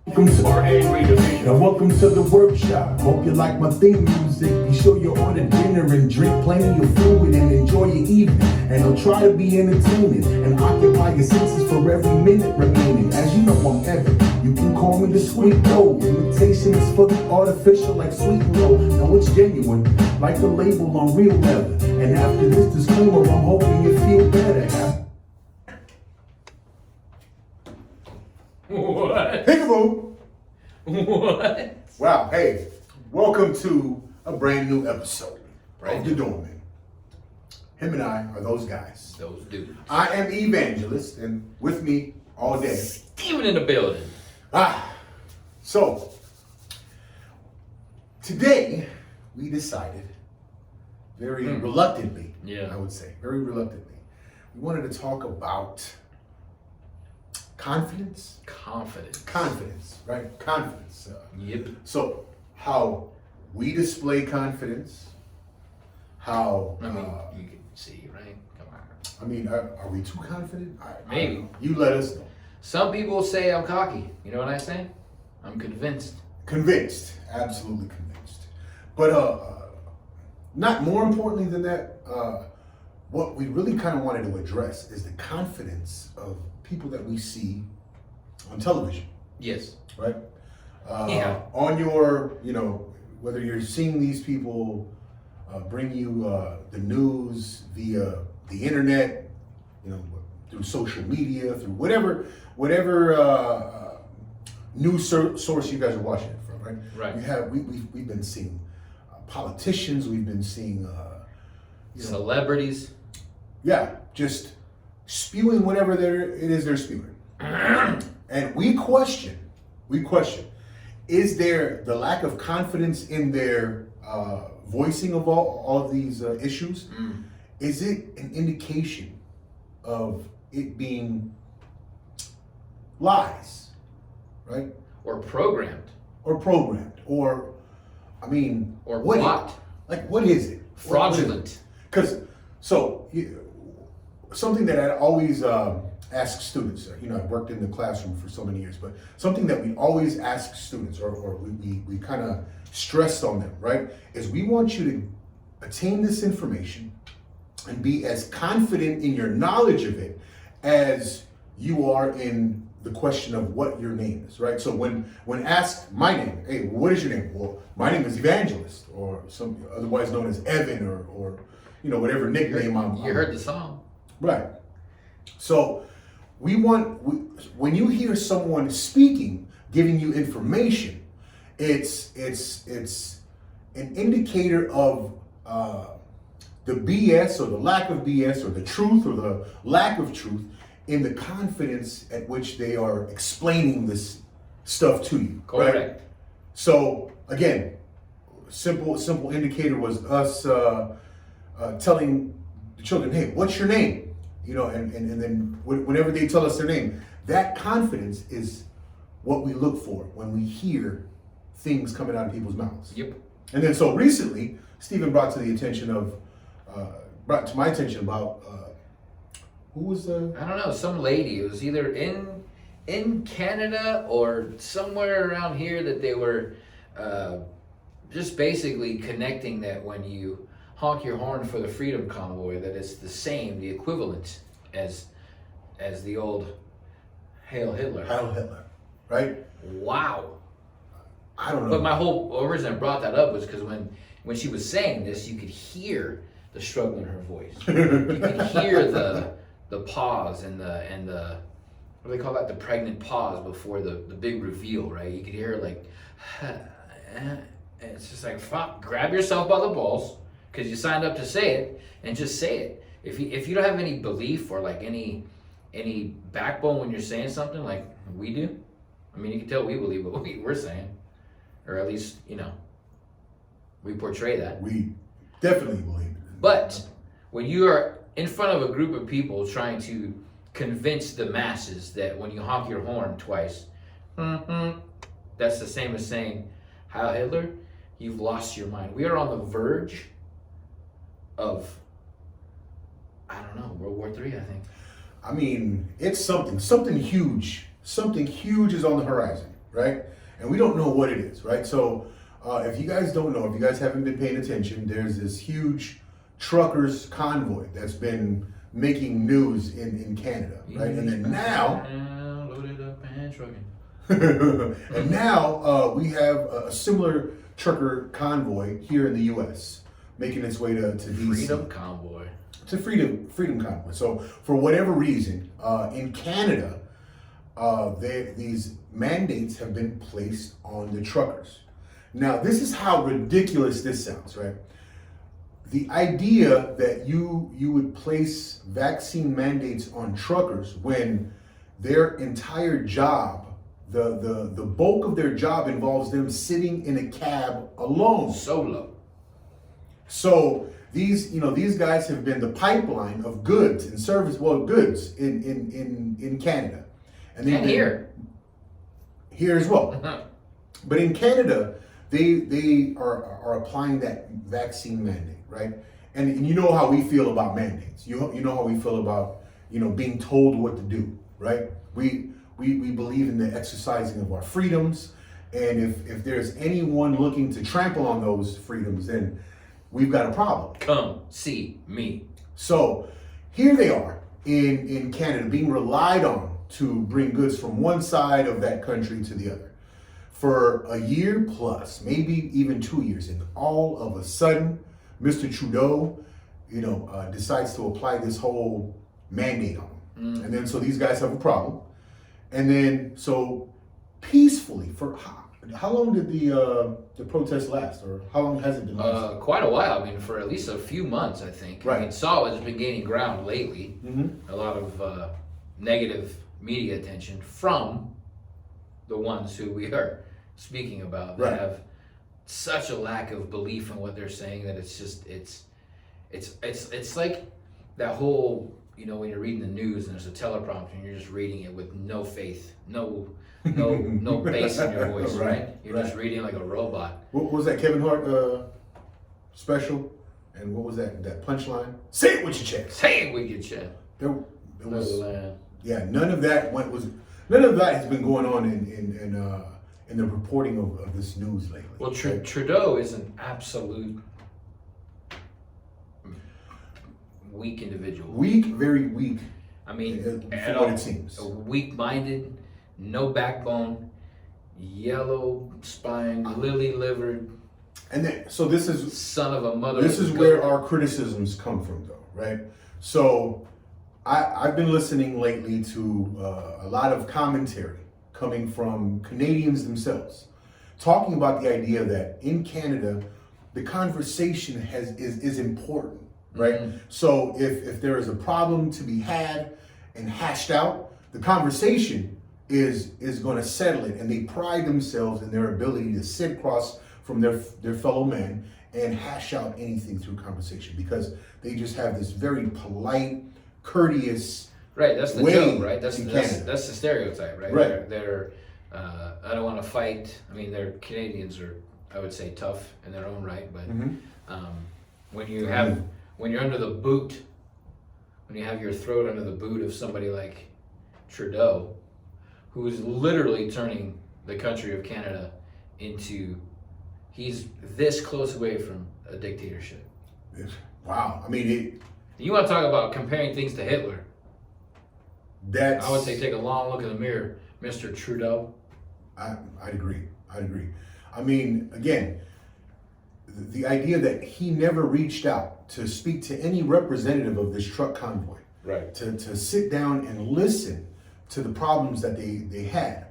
Welcome to, now welcome to the workshop. Hope you like my theme music. Be sure you order dinner and drink plenty of fluid and enjoy your evening. And I'll try to be entertaining and occupy your senses for every minute remaining. As you know, I'm Evan. You can call me the sweet dough. Imitation is for the artificial like sweet and low. Now it's genuine, like the label on real leather. And after this disclaimer, I'm hoping you feel better. What? Peekaboo! What? Wow, hey, welcome to a brand new episode. Brand How you doing, man? Him and I are those guys. Those dudes. I am Evangelist, and with me all day. Steven in the building. So, today we decided, very reluctantly, I would say, very reluctantly, we wanted to talk about confidence. Confidence, right? Confidence. Yep. So, how we display confidence, how... I mean, you can see, right? Come on. I mean, are we too confident? Maybe. You let us know. Some people say I'm cocky. You know what I say? I'm convinced. Convinced. Absolutely convinced. But not more importantly than that, what we really kind of wanted to address is the confidence of people that we see on television. Yes. Right? Yeah. On your, whether you're seeing these people bring you the news via the internet, through social media, through whatever news source you guys are watching it from, right? Right. We've been seeing politicians, we've been seeing Celebrities. Yeah, just spewing whatever it is they're spewing. And we question, is there the lack of confidence in their voicing of all of these issues? Is it an indication of it being lies, right? Or programmed. Or programmed, or, I mean... Or what bought. What is it? Fraudulent. Because, something that I always ask students, I've worked in the classroom for so many years, but something that we always ask students, or we kind of stress on them, right, is we want you to attain this information and be as confident in your knowledge of it as you are in the question of what your name is, right? So when asked my name, hey, what is your name? Well, my name is Evangelist, or some otherwise known as Evan, or whatever nickname You heard the song. Right. So when you hear someone speaking, giving you information, it's an indicator of the BS or the lack of BS, or the truth or the lack of truth in the confidence at which they are explaining this stuff to you. Correct. Right? So again, simple indicator was us telling the children, hey, what's your name? And then whenever they tell us their name, that confidence is what we look for when we hear things coming out of people's mouths. Yep. And then so recently, Stephen brought to my attention about who was the... I don't know, some lady. It was either in Canada or somewhere around here that they were just basically connecting that when you honk your horn for the Freedom Convoy, that it's the equivalent as the old Hail Hitler. Heil Hitler, right? Wow. I don't know. But my whole reason I brought that up was because when she was saying this, you could hear the struggle in her voice. You could hear the pause and the what do they call that? The pregnant pause before the big reveal, right? You could hear her like, and it's just like, fuck, grab yourself by the balls, because you signed up to say it, and just say it. If you don't have any belief or like any backbone when you're saying something like we do, I mean, you can tell we believe what we're saying, or at least we portray that. We definitely believe it. But when you are in front of a group of people trying to convince the masses that when you honk your horn twice, that's the same as saying Heil Hitler, you've lost your mind. We are on the verge of, I don't know, World War III, I think. I mean, it's something huge is on the horizon. right? And we don't know what it is, right? So if you guys don't know, if you guys haven't been paying attention, there's this huge truckers convoy that's been making news in Canada, right? And then now, loaded up and trucking. and now we have a similar trucker convoy here in the U.S. making its way to DC. Freedom Convoy. It's a freedom convoy. So for whatever reason, in Canada, these mandates have been placed on the truckers. Now, this is how ridiculous this sounds, right? The idea that you would place vaccine mandates on truckers when their entire job, the bulk of their job involves them sitting in a cab alone. Solo. So these guys have been the pipeline of goods and goods in Canada. And here as well. But in Canada, they are applying that vaccine mandate, right? And you know how we feel about mandates. You know how we feel about being told what to do, right? We believe in the exercising of our freedoms, and if there's anyone looking to trample on those freedoms, then we've got a problem. Come see me. So here they are in Canada being relied on to bring goods from one side of that country to the other for a year plus, maybe even 2 years, and all of a sudden, Mr. Trudeau, decides to apply this whole mandate on them. And then so these guys have a problem. And then so peacefully for how long did the protest last, or how long has it been lasting? Quite a while. I mean, for at least a few months, I think. Right. I mean, Saul has been gaining ground lately. Mm-hmm. A lot of negative media attention from the ones who we are speaking about that Right. have such a lack of belief in what they're saying that it's just it's like that whole when you're reading the news and there's a teleprompter and you're just reading it with no faith, no bass in your voice, right? You're just reading like a robot. What was that Kevin Hart special? And what was that punchline? Say it with your chest. Say it with your chest. There was Land. yeah, none of that has been going on in the reporting of this news lately. Well, Trudeau is an absolute weak individual. Weak, very weak. I mean, from what it seems. Weak-minded, no backbone, yellow spine, lily-livered, And then, so this is son of a mother. This is where our criticisms come from, though, right? So I've been listening lately to a lot of commentary coming from Canadians themselves, talking about the idea that in Canada, the conversation is important, right? Mm-hmm. So if there is a problem to be had and hashed out, the conversation is going to settle it, and they pride themselves in their ability to sit across from their fellow men and hash out anything through conversation, because they just have this very polite, courteous right. That's the way joke, right? That's in the Canada. stereotype, right? Right. They're I don't want to fight. I mean, they're Canadians are, I would say, tough in their own right, but when you're under the boot, when you have your throat under the boot of somebody like Trudeau, who is literally turning the country of Canada into, he's this close away from a dictatorship. Wow. I mean, You want to talk about comparing things to Hitler? that's. I would say take a long look in the mirror, Mr. Trudeau. I'd agree. I mean, again, the idea that he never reached out to speak to any representative of this truck convoy, Right. to sit down and listen to the problems that they had.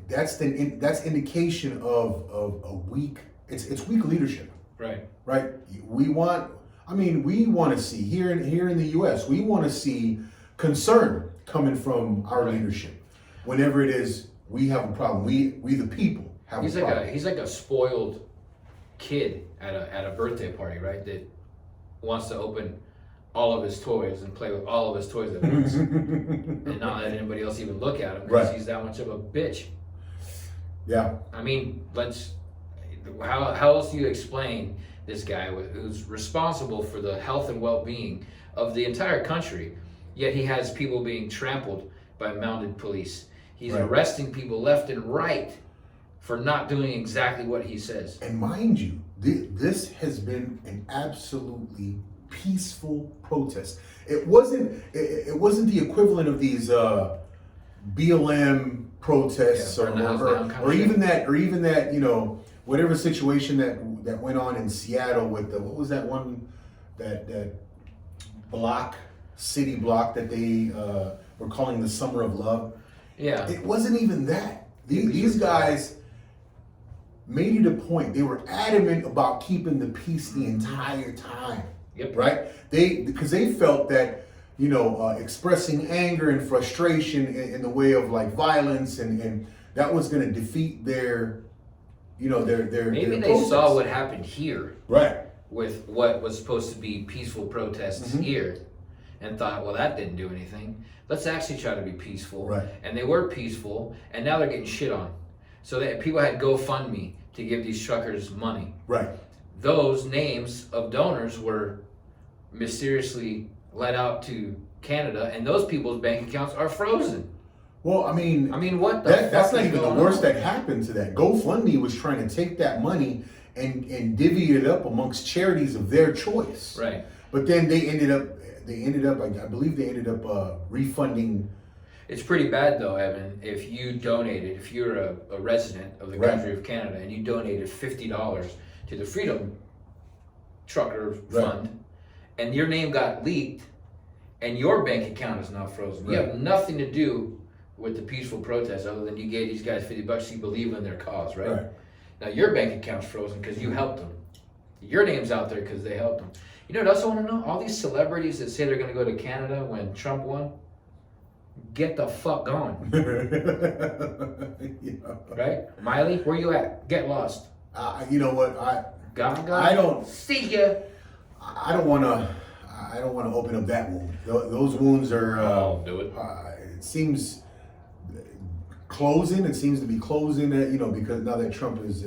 That's indication of a weak. It's weak leadership, Right. right? We want to see here in the U.S. We want to see concern coming from our Right. leadership whenever it is we have a problem. We the people have He's a like problem. he's like a spoiled kid at a birthday party, right? That wants to open all of his toys and play with all of his toys at once, and not let anybody else even look at him because Right. he's that much of a bitch. Yeah. I mean, how else do you explain this guy who's responsible for the health and well-being of the entire country, yet he has people being trampled by mounted police. He's Right. arresting people left and right for not doing exactly what he says. And mind you, this has been an absolutely peaceful protest. It wasn't the equivalent of these BLM protests Yeah, burn the house down kind of shit. even that, you know, whatever situation that went on in Seattle with the, what was that one, that city block that they were calling the Summer of Love. Yeah. It wasn't even that. These guys made it a point. They were adamant about keeping the peace the entire time. Yep. Right? Because they felt that, you know, expressing anger and frustration in the way of like violence and that was going to defeat their, you know, their Maybe their they protest. saw what happened here Right. with what was supposed to be peaceful protests Mhm. here and thought, well, that didn't do anything. Let's actually try to be peaceful. Right. And they were peaceful, and now they're getting shit on. So that people had GoFundMe to give these truckers money. Right. Those names of donors were mysteriously let out to Canada, and those people's bank accounts are frozen. Well, I mean, What the fuck that's is not even the going worst on? that happened to that. GoFundMe was trying to take that money and divvy it up amongst charities of their choice. Right. But then they ended up, I believe they ended up refunding. It's pretty bad though, Evan, if you donated, if you're a resident of the Right. country of Canada and you donated $50 to the Freedom Trucker Right. Fund and your name got leaked and your bank account is now frozen. You Right. have nothing to do with the peaceful protest other than you gave these guys $50, you believe in their cause, right? Right. Now your bank account's frozen because you helped them. Your name's out there because they helped them. You know what else I want to know? All these celebrities that say they're going to go to Canada when Trump won, get the fuck going. Yeah. Right? Miley, where you at? Get lost. You know what? Gaga? I don't See ya. I don't want to open up that wound. Those wounds are. Do it. It seems closing. It seems to be closing. You know, because now that Trump is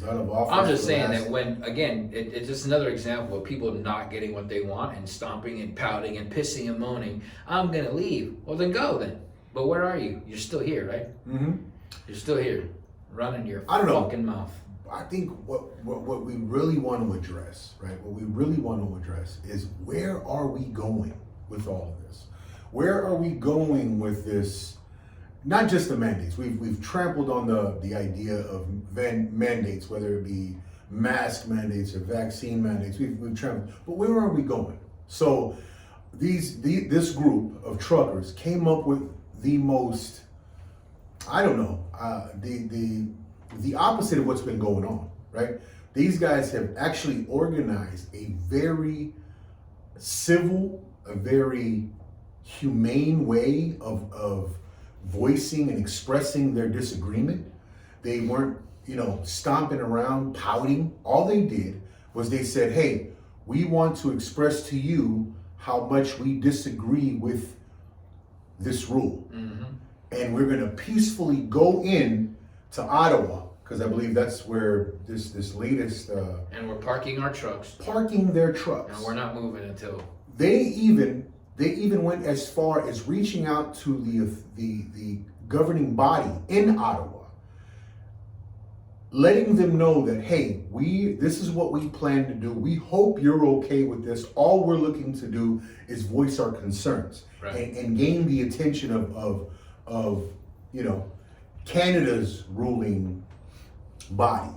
out of office. I'm just for the saying last- that when, again, it's just another example of people not getting what they want and stomping and pouting and pissing and moaning. I'm going to leave. Well, then go then. But where are you? You're still here, right? Mhm. You're still here. Running your I don't know. fucking mouth. I think what we really want to address, right? What we really want to address is where are we going with all of this? Where are we going with this? Not just the mandates. We've trampled on the idea of mandates, whether it be mask mandates or vaccine mandates. We've trampled. But where are we going? So this group of truckers came up with the most, I don't know, the opposite of what's been going on, right? These guys have actually organized a very civil, a very humane way of voicing and expressing their disagreement. They weren't, you know, stomping around, pouting. All they did was they said, hey, we want to express to you how much we disagree with this rule. Mm-hmm. And we're going to peacefully go in to Ottawa, because I believe that's where this latest And we're parking our trucks. parking their trucks. And we're not moving until. They even went as far as reaching out to the governing body in Ottawa, letting them know that, hey, this is what we plan to do. We hope you're okay with this. All we're looking to do is voice our concerns. Right. and gain the attention of you know, Canada's ruling body.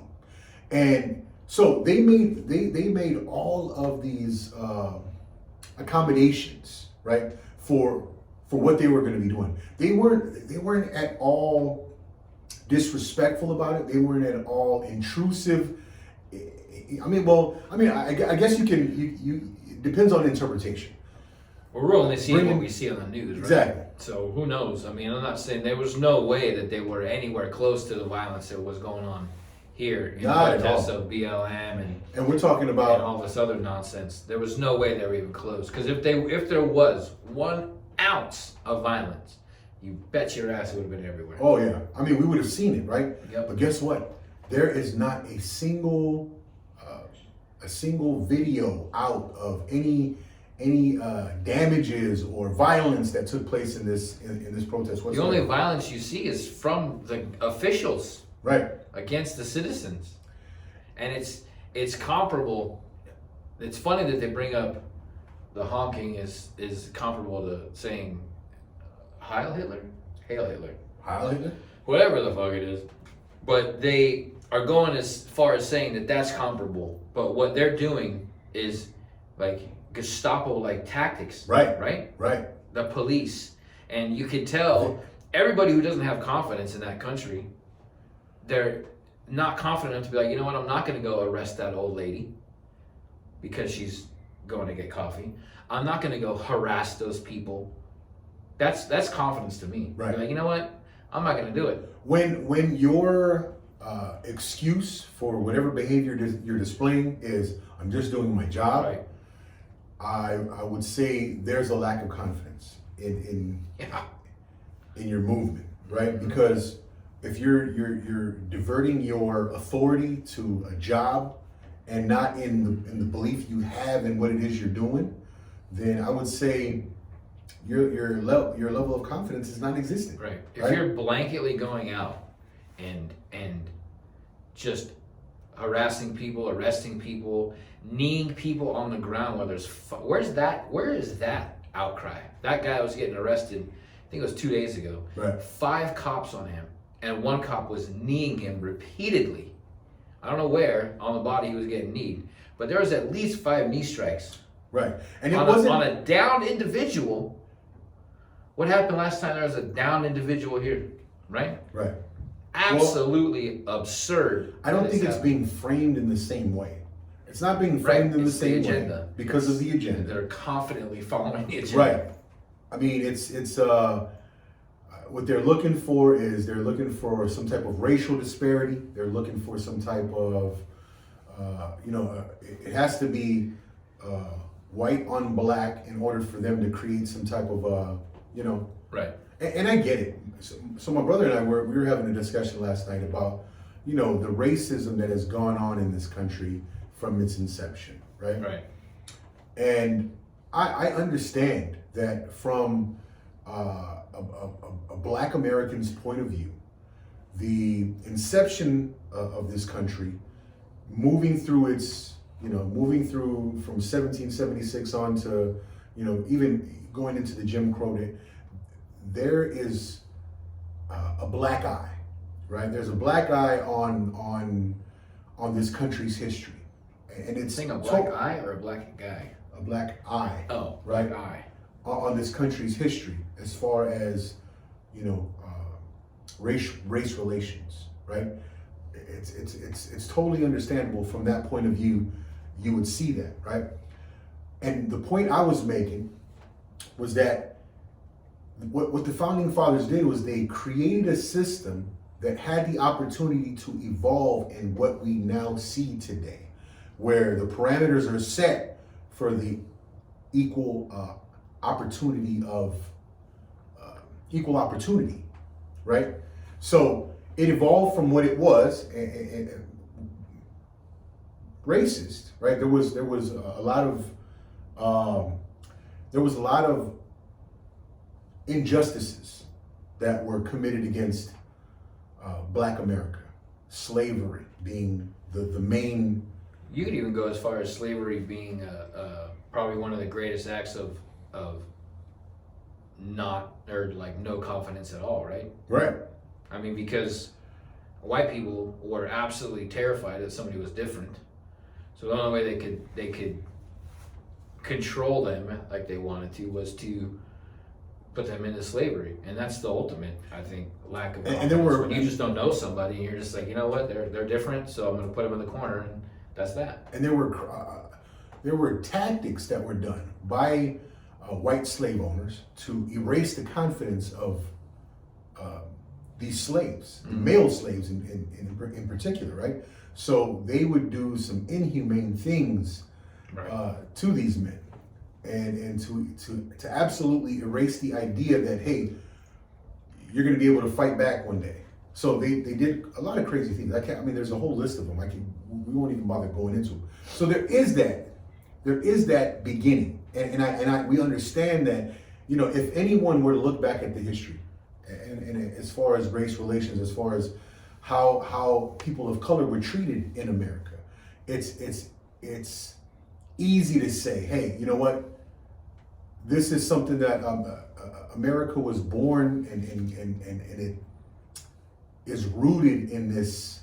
And so they made all of these accommodations, right, for what they were going to be doing. They weren't at all disrespectful about it. They weren't at all intrusive. I guess you it depends on interpretation. We're only seeing Bringing- what we see on the news, right? Exactly. So who knows? I mean, I'm not saying there was no way that they were anywhere close to the violence that was going on here in the Not at protests all. of BLM and And we're talking and about all this other nonsense. There was no way they were even close. Because if there was 1 ounce of violence, you bet your ass it would have been everywhere. oh yeah, I mean we would have seen it, right? Yep. But guess what? There is not a single video out of any damages or violence that took place in this protest The whatsoever. only violence you see is from the officials Right. against the citizens, and it's comparable. It's funny that they bring up the honking is comparable to saying Heil Hitler, Hail Hitler, Highlighted. whatever the fuck it is. But they are going as far as saying that that's comparable. But what they're doing is like Gestapo like tactics. Right. Right? Right. The police. And you can tell everybody who doesn't have confidence in that country, they're not confident enough to be like, you know what, I'm not going to go arrest that old lady because she's going to get coffee. I'm not going to go harass those people. That's confidence to me. Right. You're like, you know what, I'm not going to do it. When your excuse for whatever behavior you're displaying is I'm just doing my job, Right. I would say there's a lack of confidence in Yeah. your movement, right? Because if you're diverting your authority to a job and not in the belief you have in what it is you're doing, then I would say your level of confidence is non-existent. Right. If Right? you're blanketly going out and just harassing people, arresting people, kneeing people on the ground, where where is that outcry? That guy was getting arrested, I think it was 2 days ago. Right. 5 cops on him, and 1 cop was kneeing him repeatedly. I don't know where on the body he was getting kneed, but there was at least 5 knee strikes Right. And it on wasn't on a downed individual. What happened last time there was a downed individual here, right? right. Absolutely absurd. I don't that think it's happening. being framed in the same way. It's not being Right, framed in the it's the same way agenda. because of the agenda. They're confidently following the agenda. Right. I mean, it's what they're looking for is they're looking for some type of racial disparity. They're looking for some type of, it has to be white on black in order for them to create some type of, Right. and I get it. So my brother and I we were having a discussion last night about, the racism that has gone on in this country from its inception, right? Right. And I understand that from a Black American's point of view, the inception of this country, moving through from 1776 on to, even going into the Jim Crow day, there is a black eye, right? There's a black eye on this country's history, and it's Saying a black eye or a black guy? a black eye. Oh, Right. black eye. On this country's history as far as race relations, right? It's totally understandable from that point of view. You would see that, right? And the point I was making was that what the founding fathers did was they created a system that had the opportunity to evolve in what we now see today, where the parameters are set for the equal opportunity, right? So it evolved from what it was, racist, right? There was a lot of injustices that were committed against Black America, slavery being the main. You could even go as far as slavery being probably one of the greatest acts of no confidence at all, right? Right. I mean, because white people were absolutely terrified that somebody was different. So the only way they could control them like they wanted to was to put them into slavery, and that's the ultimate, I think, lack of confidence. And there were- when you just don't know somebody, and you're just like, you know what, they're different, so I'm going to put them in the corner, and that's that. And there were tactics that were done by white slave owners to erase the confidence of these slaves, the male slaves in particular, right? So they would do some inhumane things to these men, and to absolutely erase the idea that, hey, you're going to be able to fight back one day. So they did a lot of crazy things. There's a whole list of them. We won't even bother going into them. So there is that beginning, we understand that, if anyone were to look back at the history, and as far as race relations, as far as how people of color were treated in America, it's easy to say, hey, you know what? This is something that America was born and it is rooted in this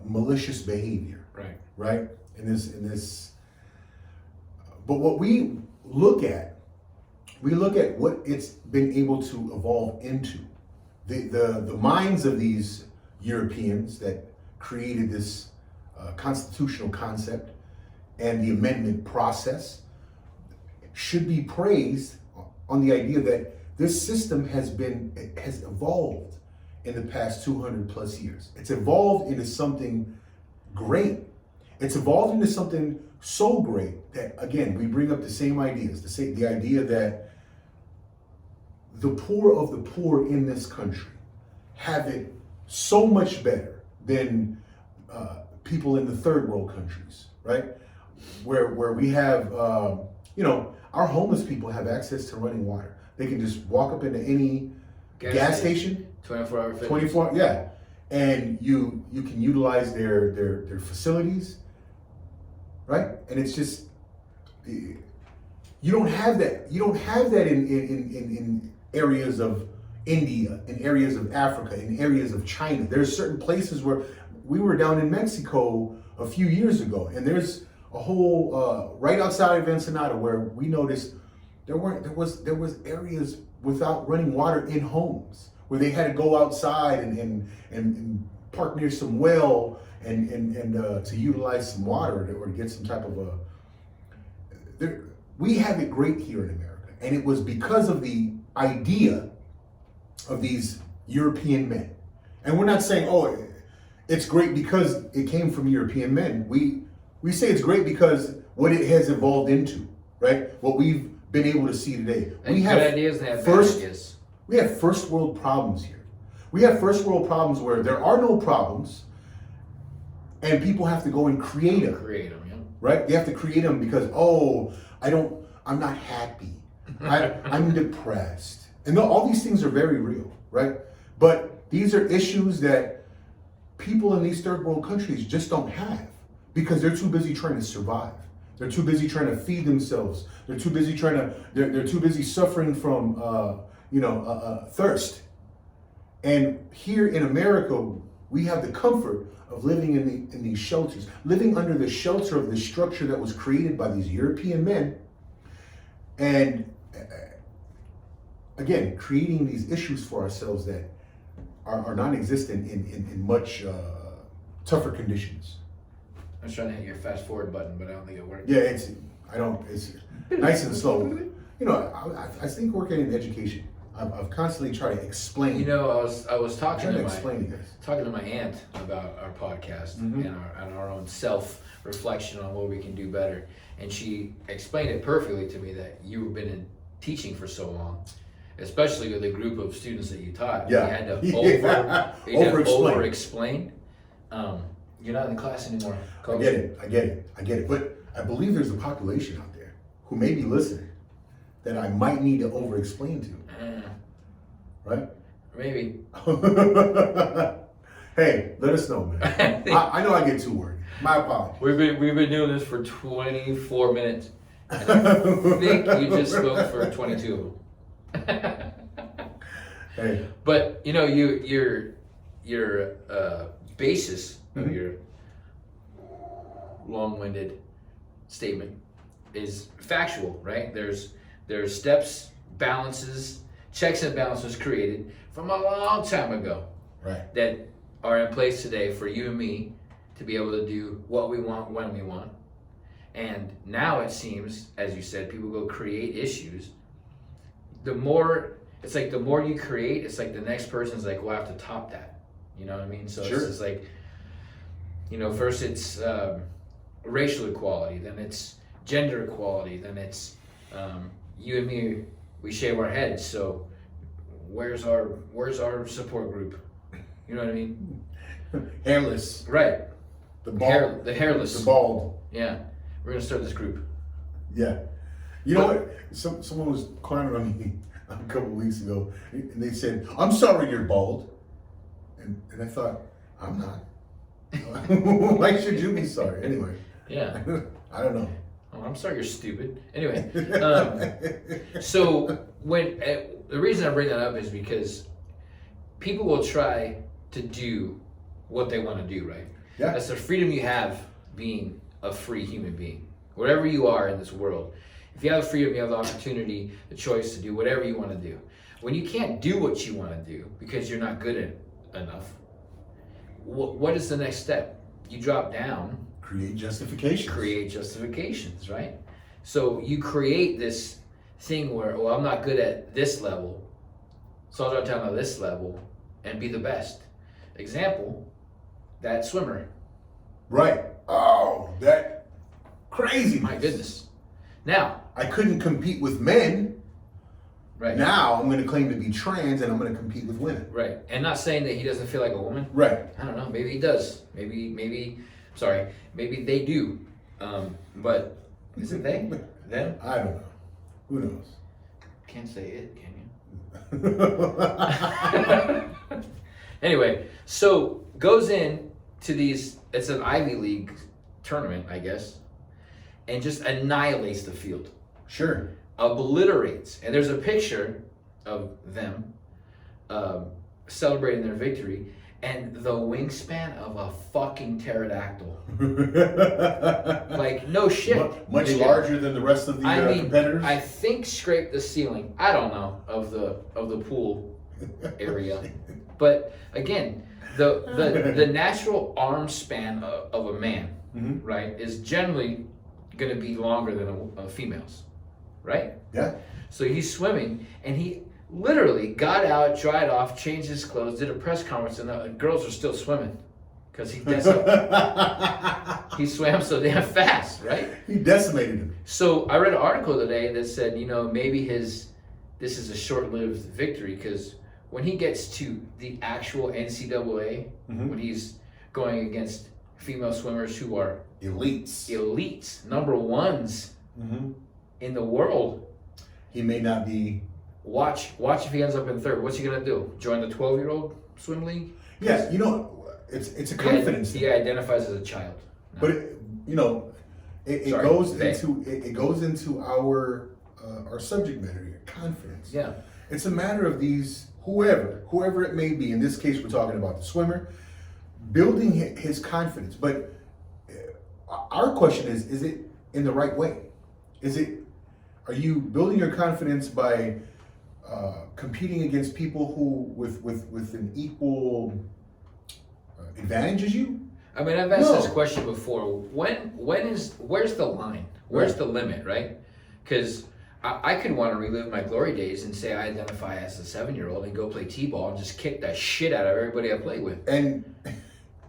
malicious behavior, right? In this. But what we look at what it's been able to evolve into. The minds of these Europeans that created this constitutional concept and the amendment process should be praised on the idea that this system has evolved in the past 200 plus years. It's evolved into something great. It's evolved into something so great that, again, we bring up the same ideas, the idea that the poor of the poor in this country have it so much better than people in the third world countries, right? Where we have, our homeless people have access to running water. They can just walk up into any gas station, 24-hour fitness. 24, yeah, and you can utilize their facilities, right? And it's just, you don't have that. You don't have that in areas of India, in areas of Africa, in areas of China. There's certain places where we were down in Mexico a few years ago, and there's a whole right outside of Ensenada where we noticed there was areas without running water in homes where they had to go outside and park near some well and to utilize some water or to get some type of we have it great here in America, and it was because of the idea of these European men. And we're not saying, oh, it's great because it came from European men. We say it's great because what it has evolved into, right? What we've been able to see today. We have good ideas, they have bad ideas. We have first world problems here. We have first world problems where there are no problems and people have to go and create them. Right? They have to create them because, I'm not happy. I'm depressed. And all these things are very real, right? But these are issues that people in these third world countries just don't have because they're too busy trying to survive. They're too busy trying to feed themselves. They're too busy they're too busy suffering from, thirst. And here in America, we have the comfort of living in these shelters, living under the shelter of the structure that was created by these European men. And again, creating these issues for ourselves that are non-existent in much tougher conditions. I was trying to hit your fast forward button, but I don't think it worked. Yeah, it's nice and slow. I think working in education, I've constantly tried to explain. I was talking to my aunt about our podcast Mm-hmm. and our own self-reflection on what we can do better. And she explained it perfectly to me that you've been in teaching for so long, especially with the group of students that you taught. Yeah. You had to over-explain. You're not in the class anymore, Coach. I get it. But I believe there's a population out there who may be listening that I might need to over-explain to. Right? Maybe. Hey, let us know, man. I know I get too worried. My apologies. We've been doing this for 24 minutes. And I think you just spoke for 22 of them. Hey. But your basis of Mm-hmm. your long-winded statement is factual, right? There's steps, balances, checks and balances created from a long time ago, Right. that are in place today for you and me to be able to do what we want when we want. And now it seems, as you said, people go create issues. The more you create, it's like the next person's like, we'll have to top that. You know what I mean? So Sure. It's just like, first it's racial equality, then it's gender equality, then it's you and me, we shave our heads. So where's our support group? You know what I mean? Hairless. Right. The bald. The hairless. The bald. Yeah. We're gonna start this group. Yeah. You know what? Someone was clowning on me a couple of weeks ago, and they said, "I'm sorry you're bald," and I thought, I'm not. Why should you be sorry? Anyway, Yeah. I don't know. Oh, I'm sorry you're stupid. Anyway, so the reason I bring that up is because people will try to do what they want to do, right? Yeah. That's the freedom you have being a free human being. Whatever you are in this world, if you have the freedom, you have the opportunity, the choice to do whatever you want to do. When you can't do what you want to do because you're not good enough, what is the next step? You drop down. Create justifications, right? So you create this thing where, well, I'm not good at this level, so I'll drop down to this level and be the best. Example, that swimmer. Right. Oh, that crazy. My goodness. Now, I couldn't compete with men. right. Now I'm going to claim to be trans and I'm going to compete with women. Right. And not saying that he doesn't feel like a woman. Right. I don't know. Maybe he does. Maybe they do. But is it they? Them? I don't know. Who knows? Can't say it, can you? Anyway, so goes in to these, it's an Ivy League tournament, I guess, and just annihilates the field. Sure. Obliterates. And there's a picture of them celebrating their victory, and the wingspan of a fucking pterodactyl. Like, no shit. Much larger than the rest of the competitors? I think scraped the ceiling. I don't know of the pool area. But again, the natural arm span of a man, Mm-hmm. right, is generally going to be longer than a female's, right? Yeah. So he's swimming, and he literally got out, dried off, changed his clothes, did a press conference, and the girls are still swimming because he swam so damn fast, right? He decimated him. So I read an article today that said, maybe this is a short-lived victory, because when he gets to the actual NCAA, Mm-hmm. when he's going against female swimmers who are elites, number ones Mm-hmm. in the world, He may not be. watch if he ends up in third. What's he gonna do? Join the 12-year-old swim league? Yeah, it's a confidence He thing. identifies as a child. No. But it Sorry, goes into our subject matter here, confidence. Yeah. It's a matter of these whoever it may be. In this case, we're talking about the swimmer building his confidence. But our question is it in the right way? Are you building your confidence by competing against people who with an equal advantage as you? I mean, I've asked No. this question before. Where's the line? Where's the limit, right? Because I could want to relive my glory days and say I identify as a 7-year-old and go play t-ball and just kick that shit out of everybody I play with. And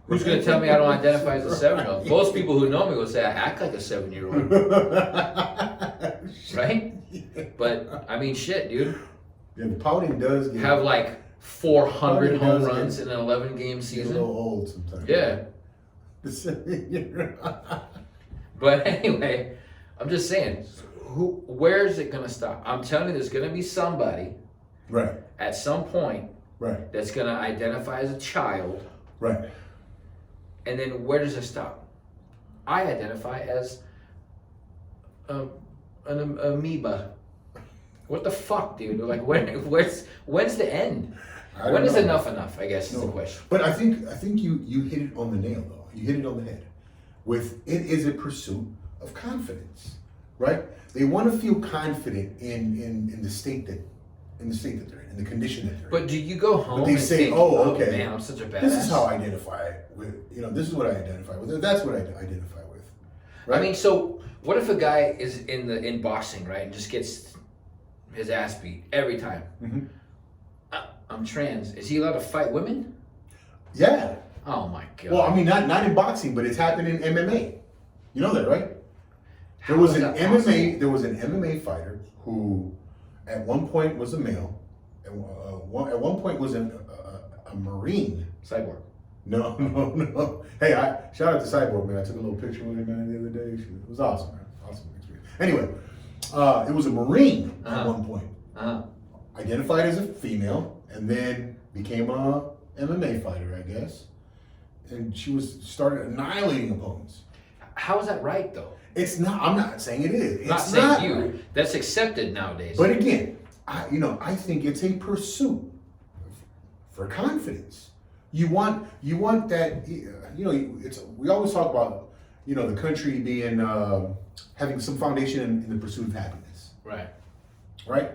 Who's going to tell me I don't identify as a 7-year-old? Most people who know me will say I act like a 7-year-old, right? But I mean, shit, dude. Yeah, the pouting does get Have like 400 Probably home does runs in an 11-game get a little season. old sometimes. Yeah. But anyway, I'm just saying, where is it going to stop? I'm telling you, there's going to be somebody Right, at some point right, that's going to identify as a child, right. and then where does it stop? I identify as an amoeba. What the fuck, dude? Like, when's the end? I When don't is know. enough? I guess is the question. But I think you hit it on the nail though. You hit it on the head. It is a pursuit of confidence, right? They want to feel confident in the state that they're in the condition that they're in. But do you go home But they and say, think, "Oh, okay, man, I'm such a badass"? This is how I identify with. This is what I identify with. That's what I identify with. Right? I mean, so what if a guy is in boxing, right, and just gets his ass beat every time? Mhm. I'm trans. Is he allowed to fight women? Yeah. Oh my god. Well, I mean, not in boxing, but it's happened in MMA. You know that, right? There How was is an that MMA. possible? There was an MMA fighter who, at one point, was a male, and at one point was a Marine. Cyborg. No. Hey, shout out to Cyborg, man. I took a little picture with him, man, the other day. It was awesome, man. Awesome experience. Anyway, It was a Marine at Uh-huh. one point. Uh-huh. Identified as a female, and then became a MMA fighter, I guess. And she started annihilating opponents. How is that right though? It's not. I'm not saying it is. It's Not saying not you. right. That's accepted nowadays. But again, I think it's a pursuit for confidence. You want that. We always talk about the country being having some foundation in the pursuit of happiness, right. right?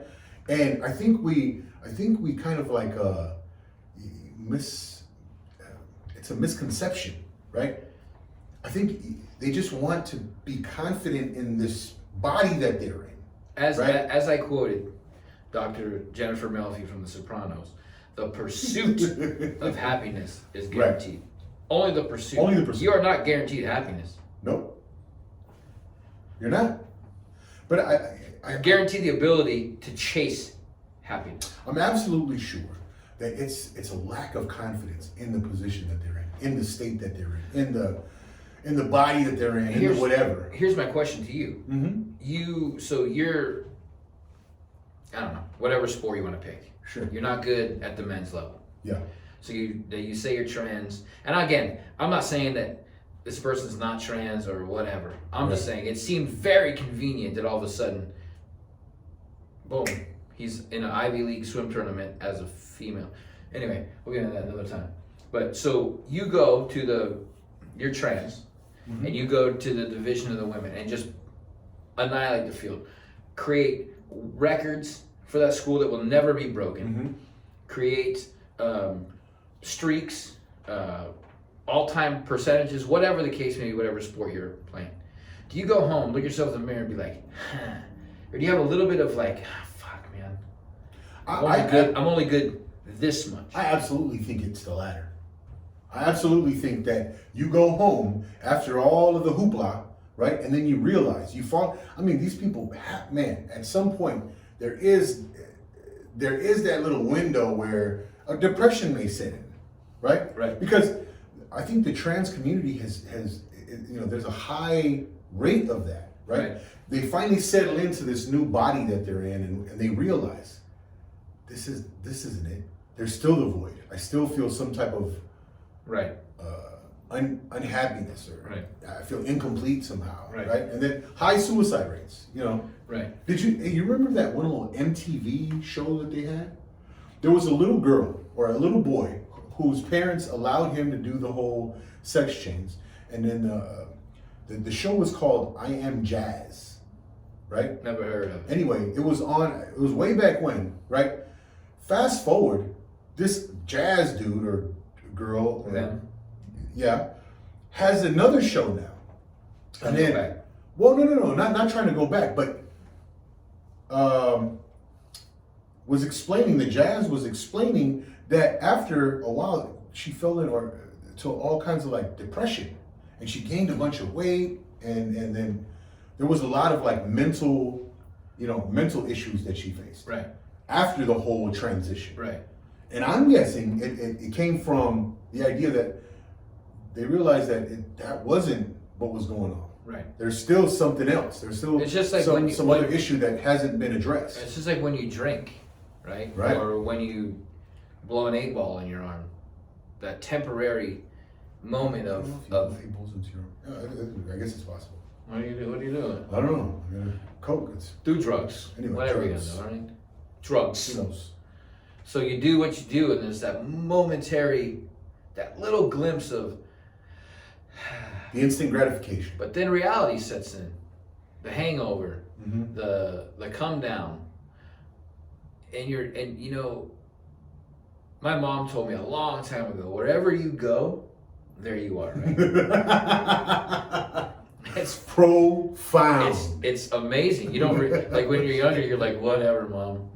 And I think we kind of like it's a misconception, right? I think they just want to be confident in this body that they're in. As I quoted Dr. Jennifer Melfi from The Sopranos, the pursuit of happiness is guaranteed. Only the pursuit. Only the pursuit. You are not guaranteed happiness. Nope. You're not. But I Guarantee the ability to chase happiness. I'm absolutely sure that it's a lack of confidence in the position that they're in the state that they're in the body that they're in the whatever. Here's my question to you. Mm-hmm. You're, I don't know, whatever sport you want to pick. Sure. You're not good at the men's level. Yeah. So you say you're trans, and again, I'm not saying that this person's not trans or whatever. I'm just saying it seemed very convenient that all of a sudden, boom, he's in an Ivy League swim tournament as a female. Anyway, we'll get into that another time. But so you go to you're trans, Mm-hmm. and you go to the division of the women and just annihilate the field, create records for that school that will never be broken, Mm-hmm. create streaks, all-time percentages, whatever the case may be, whatever sport you're playing. Do you go home, look yourself in the mirror and be like, huh? Or do you have a little bit of like, fuck, man, I'm only good this much? I absolutely think it's the latter. I absolutely think that you go home after all of the hoopla, right? And then you realize you fall. I mean, these people, man, at some point, there is that little window where a depression may set in, right? Right. Because I think the trans community has there's a high rate of that, right? They finally settle into this new body that they're in, and they realize this isn't it. There's still the void. I still feel some type of Right. unhappiness, or Right. I feel incomplete somehow, Right. right? And then high suicide rates, Right. Did you remember that one little MTV show that they had? There was a little girl or a little boy whose parents allowed him to do the whole sex change, and then the show was called I Am Jazz, right? Never heard of it. Anyway, it was way back when, right? Fast forward, this jazz dude or girl, yeah, has another show now. And then, well, no, not trying to go back, but the jazz was explaining that after a while she fell into all kinds of like depression, and she gained a bunch of weight, and then there was a lot of like mental issues that she faced right. after the whole transition. Right. And I'm guessing it came from the idea that they realized that that wasn't what was going on. Right. There's still something else. There's still It's just like some other issue that hasn't been addressed. It's just like when you drink, right? Right. Or when you blow an 8-ball in your arm. That temporary moment of I guess it's possible. what are you doing? I don't know. Coke. Do drugs. Anyway, Whatever drugs. you're gonna do, right? Drugs. Who knows? So you do what you do, and there's that momentary, that little glimpse of, The instant gratification. but then reality sets in. The hangover, Mm-hmm. the come down, and my mom told me a long time ago, wherever you go, there you are, right? It's profound. It's amazing. You don't like when you're younger, you're like, whatever, mom,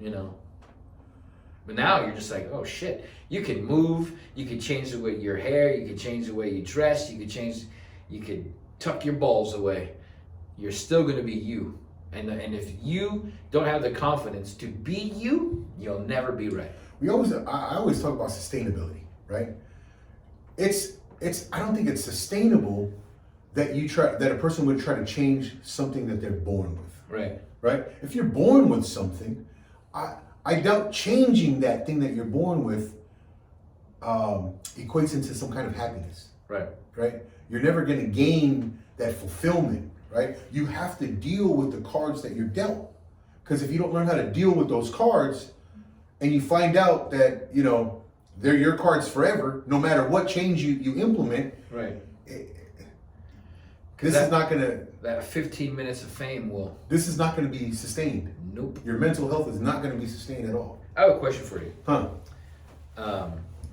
But now you're just like, oh shit. You can move. You can change the way your hair. You can change the way you dress. You could tuck your balls away. You're still gonna be you. And if you don't have the confidence to be you, you'll never be right. I always talk about sustainability, right? I don't think it's sustainable that a person would try to change something that they're born with. Right. right? If you're born with something, I doubt changing that thing that you're born with equates into some kind of happiness, Right. right? You're never going to gain that fulfillment, right? You have to deal with the cards that you're dealt. Because if you don't learn how to deal with those cards, and you find out that, you know, they're your cards forever, no matter what change you implement, Right. this is not gonna. That 15 minutes of fame will. This is not gonna be sustained. Nope. Your mental health is not gonna be sustained at all. I have a question for you. Huh?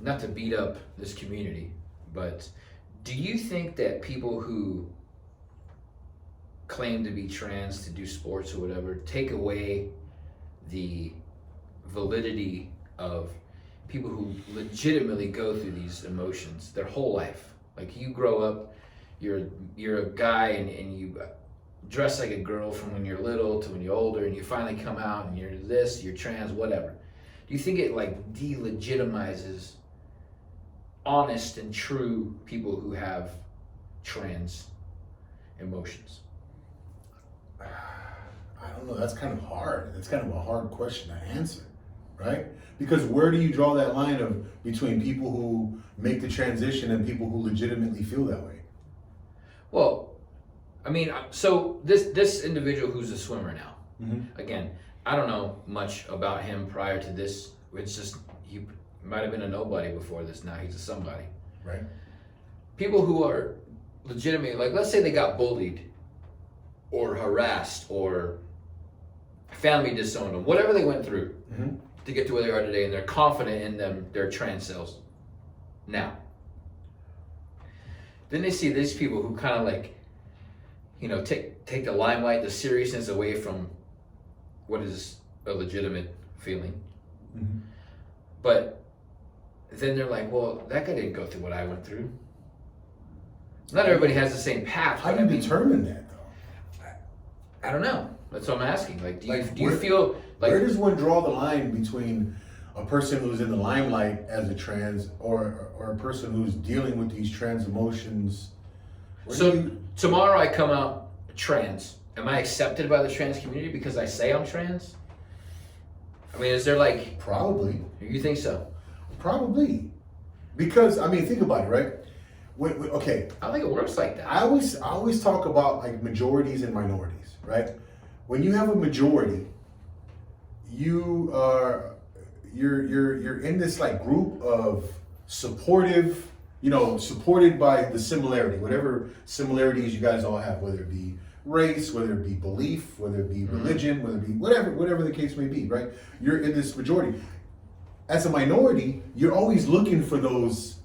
Not to beat up this community, but do you think that people who claim to be trans to do sports or whatever take away the validity of people who legitimately go through these emotions their whole life? Like, you grow up, you're a guy and you dress like a girl from when you're little to when you're older, and you finally come out and you're this, you're trans, whatever. Do you think it like delegitimizes honest and true people who have trans emotions? I don't know. That's kind of hard. That's kind of a hard question to answer, right? Because where do you draw that line of between people who make the transition and people who legitimately feel that way? Well, I mean, so this individual who's a swimmer now, again, I don't know much about him prior to this. It's just, he might have been a nobody before this. Now he's a somebody. Right. People who are legitimately, like, let's say they got bullied or harassed or family disowned them, whatever they went through to get to where they are today, and they're confident in their trans selves now. Then they see these people who kind of like, you know, take the limelight, the seriousness away from what is a legitimate feeling. But then they're like, well, that guy didn't go through what I went through. Not everybody has the same path. How do you determine that, though? I don't know. That's what I'm asking. Like, do you where, feel like, where does one draw the line between a person who's in the limelight as a trans or a person who's dealing with these trans emotions? Tomorrow I come out trans. Am I accepted by the trans community because I say I'm trans? I mean, is there like... Probably. You think so? Probably. Because, I mean, think about it, right? Okay. I don't think it works like that. I always talk about like majorities and minorities, right? When you have a majority, you're in this like group of supportive, you know, supported by the similarity, whatever similarities you guys all have, whether it be race, whether it be belief, whether it be religion, whether it be whatever the case may be, right? You're in this majority. As a minority, you're always looking for those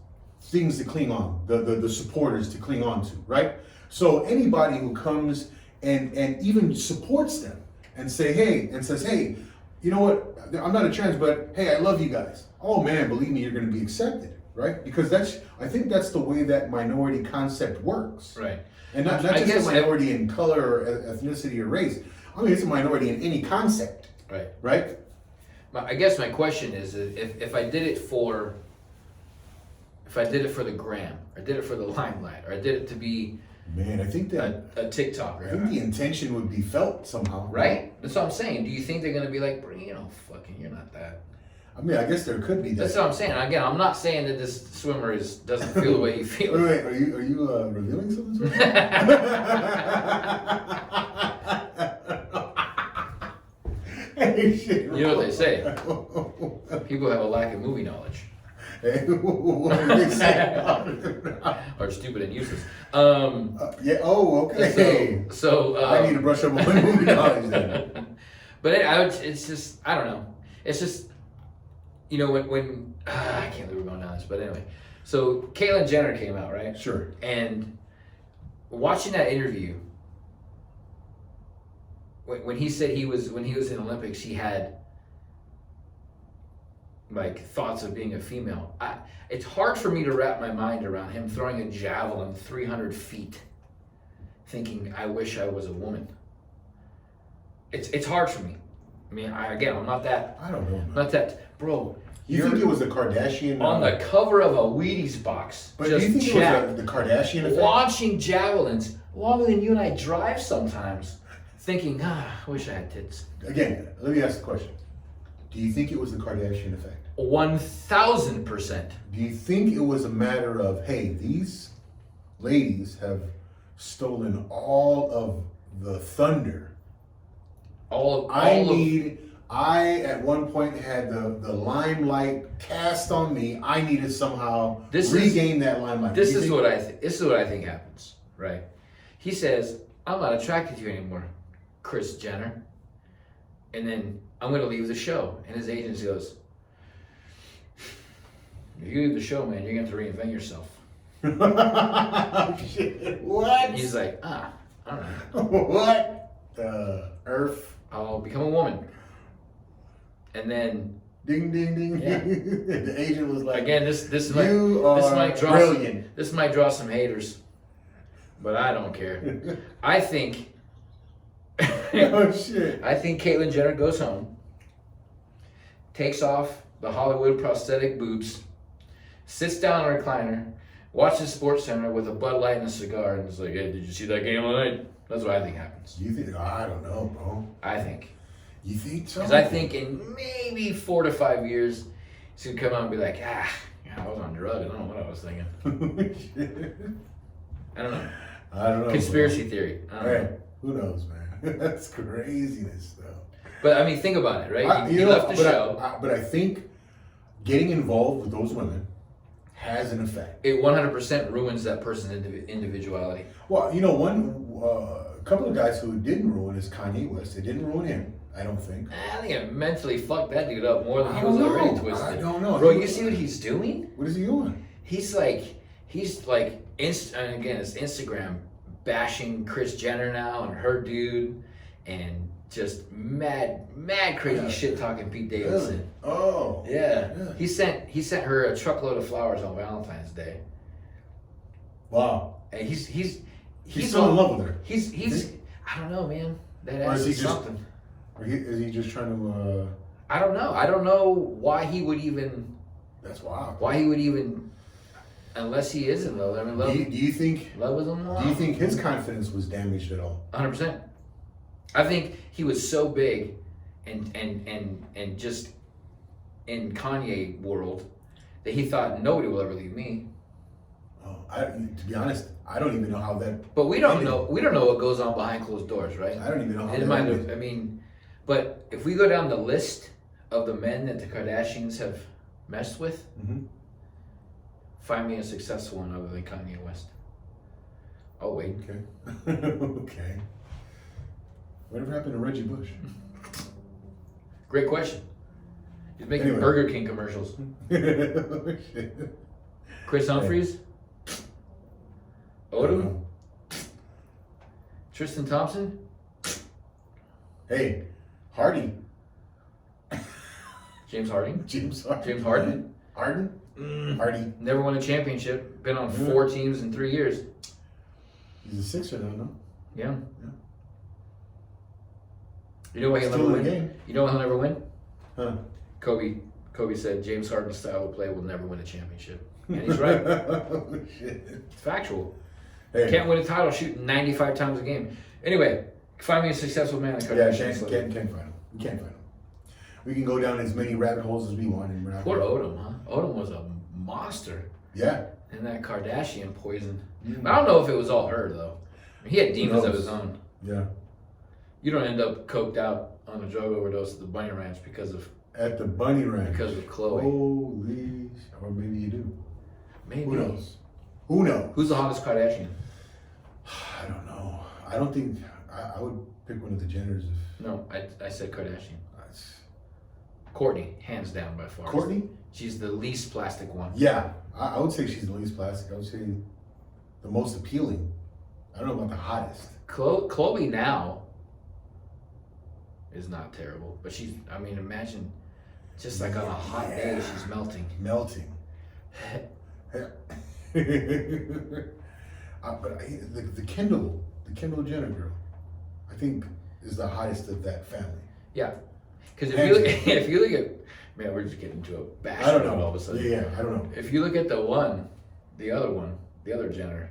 things to cling on, the supporters to cling on to, right? So anybody who comes and even supports them and says, hey, you know what? I'm not a trans, but hey, I love you guys. Oh man, believe me, you're going to be accepted, right? Because I think that's the way that minority concept works. Right. And not just a minority in color or ethnicity or race. I mean, it's a minority in any concept. Right. Right? I guess my question is, if I did it for the gram, or did it for the limelight, or I did it to be Man, I think that a TikToker. I think the intention would be felt somehow. Right? That's what I'm saying. Do you think they're going to be like, you know, fucking, you're not that? I mean, I guess there could be that. That's what I'm saying. Again, I'm not saying that this swimmer doesn't feel the way you feel. Wait, are you revealing something? Hey, shit. You know what they say? People have a lack of movie knowledge. Hey, what did they say? Are stupid and useless. Yeah. Oh, okay. So I need to brush up on my movie knowledge then. But it's just, I don't know. It's just, you know, when I can't believe we're going down this, but anyway. So Caitlyn Jenner came out, right? Sure. And watching that interview, when he said when he was in the Olympics, he had like thoughts of being a female. It's hard for me to wrap my mind around him throwing a javelin 300 feet, thinking, I wish I was a woman. It's hard for me. I mean, I'm not that. I don't know. Man. Not that, bro. You think it was the Kardashian? On the cover of a Wheaties box. But do you think it was the Kardashian effect? Launching javelins longer than you and I drive sometimes. thinking, I wish I had tits. Again, let me ask the question. Do you think it was the Kardashian effect? 1,000%. Do you think it was a matter of, hey, these ladies have stolen all of the thunder? I at one point had the limelight cast on me. I needed somehow regain that limelight. This is what I think happens, right? He says, I'm not attracted to you anymore, Kris Jenner. And then I'm going to leave the show. And his agent goes, if you leave the show, man, you're going to have to reinvent yourself. Shit. What? And he's like, all right. What? Earth. I'll become a woman. And then, Ding, ding, ding. Yeah. The agent was like, again, this might draw some haters. But I don't care. I think Oh, shit. I think Caitlyn Jenner goes home, takes off the Hollywood prosthetic boobs, sits down in a recliner, watches Sports Center with a Bud Light and a cigar, and is like, hey, did you see that game last night? That's what I think happens. You think? I don't know, bro. I think. You think so? Because I think in maybe 4 to 5 years, he's going to come out and be like, I was on drugs. I don't know what I was thinking. I don't know. I don't know. Conspiracy theory. I don't know. Hey, who knows, man? That's craziness, though. But I mean, think about it, right? He left the show. But I think getting involved with those women has an effect. It 100% ruins that person's individuality. Well, a couple of guys who didn't ruin is Kanye West. It didn't ruin him, I don't think. I think it mentally fucked that dude up more than I he was don't already know. twisted. I don't know. Bro, you see what he's doing? What is he doing? He's like, and again, it's Instagram bashing Kris Jenner now and her dude, and just mad crazy shit talking Pete Davidson. Really? Oh. Yeah. He sent her a truckload of flowers on Valentine's Day. Wow. And he's still in love with her. He's I don't know, man. That Or is he is just- something. Or is he just trying to? I don't know. I don't know why he would even. That's wild. Why he would even, unless he is in love. I mean, love. Do you think? Love is unlocked. Do you think his confidence was damaged at all? 100%. I think he was so big, and just in Kanye world, that he thought nobody will ever leave me. Oh, to be honest, I don't even know how that. But we don't know. We don't know what goes on behind closed doors, right? I don't even know how It that. might ended. have, I mean, but if we go down the list of the men that the Kardashians have messed with, Mhm. find me a successful one other than Kanye West. Oh wait. Okay. Okay. Whatever happened to Reggie Bush? Great question. He's making Anyway. Burger King commercials. Chris Humphries? Odom? Tristan Thompson? Hey, Hardy. James Harden? James Harden. James Harden? Harden? Hardy. Never won a championship. Been on 4 teams in 3 years. He's a Sixer now, no? Yeah. Yeah. You know what he'll never Still in the win? game. You know what he'll never win? Huh. Kobe said James Harden's style of play will never win a championship. And he's right. Oh, shit. It's factual. Hey. Can't win a title shooting 95 times a game. Anyway, find me a successful man. Yeah, can't find him. You can't find him. We can go down as many rabbit holes as we want. And we're not Poor gonna- Odom, huh? Odom was a monster Yeah. in that Kardashian poison. Mm. I don't know if it was all her, though. He had demons of knows? his own. Yeah. You don't end up coked out on a drug overdose at the Bunny Ranch because of At the Bunny Ranch. Because of Chloe. Holy. Or maybe you do. Maybe. Who knows? Who knows? Who's the hottest Kardashian? I don't know. I don't think I would pick one of the Jenners if No, I said Kardashian. that's Courtney, hands down by far. Courtney. She's the least plastic one. Yeah, I would say she's the least plastic. I would say the most appealing. I don't know about the hottest. Chloe now is not terrible, but imagine just like on a hot day, she's melting. Melting. But the Kendall Jenner girl, I think is the hottest of that family. Yeah, because if you look at, man, we're just getting into a bash I don't mode know. all of a sudden. Yeah, I don't know. If you look at the other Jenner,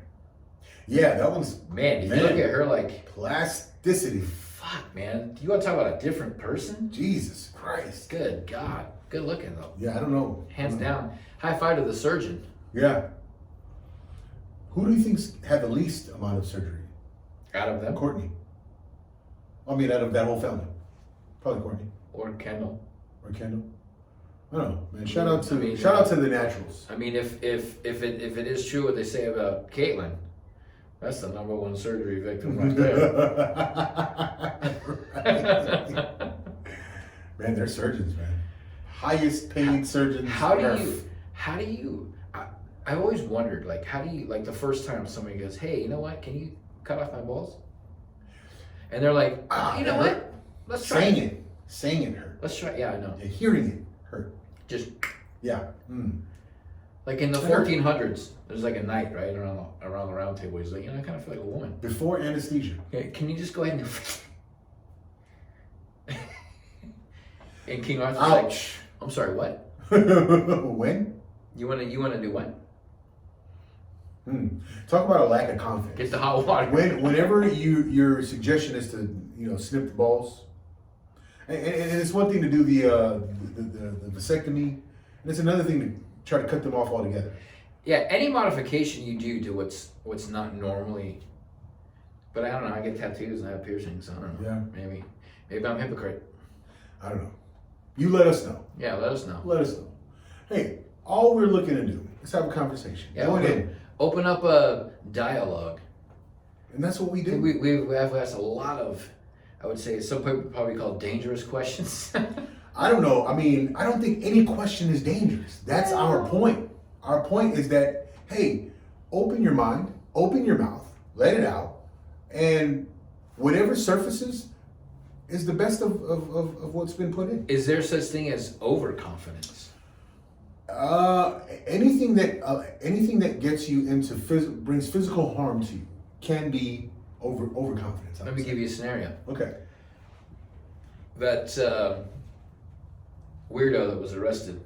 Yeah, that one's man, if you look at her like, plasticity. Fuck, man. You want to talk about a different person? Jesus Christ. Good God. Good looking, though. Yeah, I don't know. Hands down. High five to the surgeon. Yeah. Who do you think's had the least amount of surgery? Out of them? Courtney. I mean, out of that whole family. Probably Courtney Or Kendall. or Kendall. I don't know, man. Shout out to I mean, the naturals. I mean, if it is true what they say about Caitlyn, that's the number one surgery victim right there. Man, they're surgeons, man. Highest paid surgeons. How do earth. you? I've always wondered, like, how do you, like, the first time somebody goes, hey, you know what? Can you cut off my balls? And they're like, you know what? Let's try Saying it hurt. Let's try. Yeah, I know. Yeah, hearing it hurt. Just Yeah. Mm. like in the It hurt. 1400s, there's like a knight right around the round table. He's like, you know, I kind of feel like a woman. Before anesthesia. Okay, can you just go ahead and? And King Arthur's like, Ouch. I'm sorry, what? When? You wanna do what? Talk about a lack of confidence. Get the hot water. Whenever your suggestion is to snip the balls, and it's one thing to do the vasectomy, and it's another thing to try to cut them off altogether. Yeah, any modification you do to what's not normally. But I don't know. I get tattoos and I have piercings. I don't know. Yeah. Maybe I'm a hypocrite. I don't know. You let us know. Yeah, let us know. Let us know. Hey, all we're looking to do is have a conversation. Yeah, Going in. Open up a dialogue. And that's what we do. We have asked a lot of, I would say, some people probably call dangerous questions. I don't know. I mean, I don't think any question is dangerous. That's our point. Our point is that, hey, open your mind, open your mouth, let it out, and whatever surfaces is the best of what's been put in. Is there such thing as overconfidence? Anything that gets you into brings physical harm to you can be overconfidence. Let me give you a scenario. Okay. That weirdo that was arrested,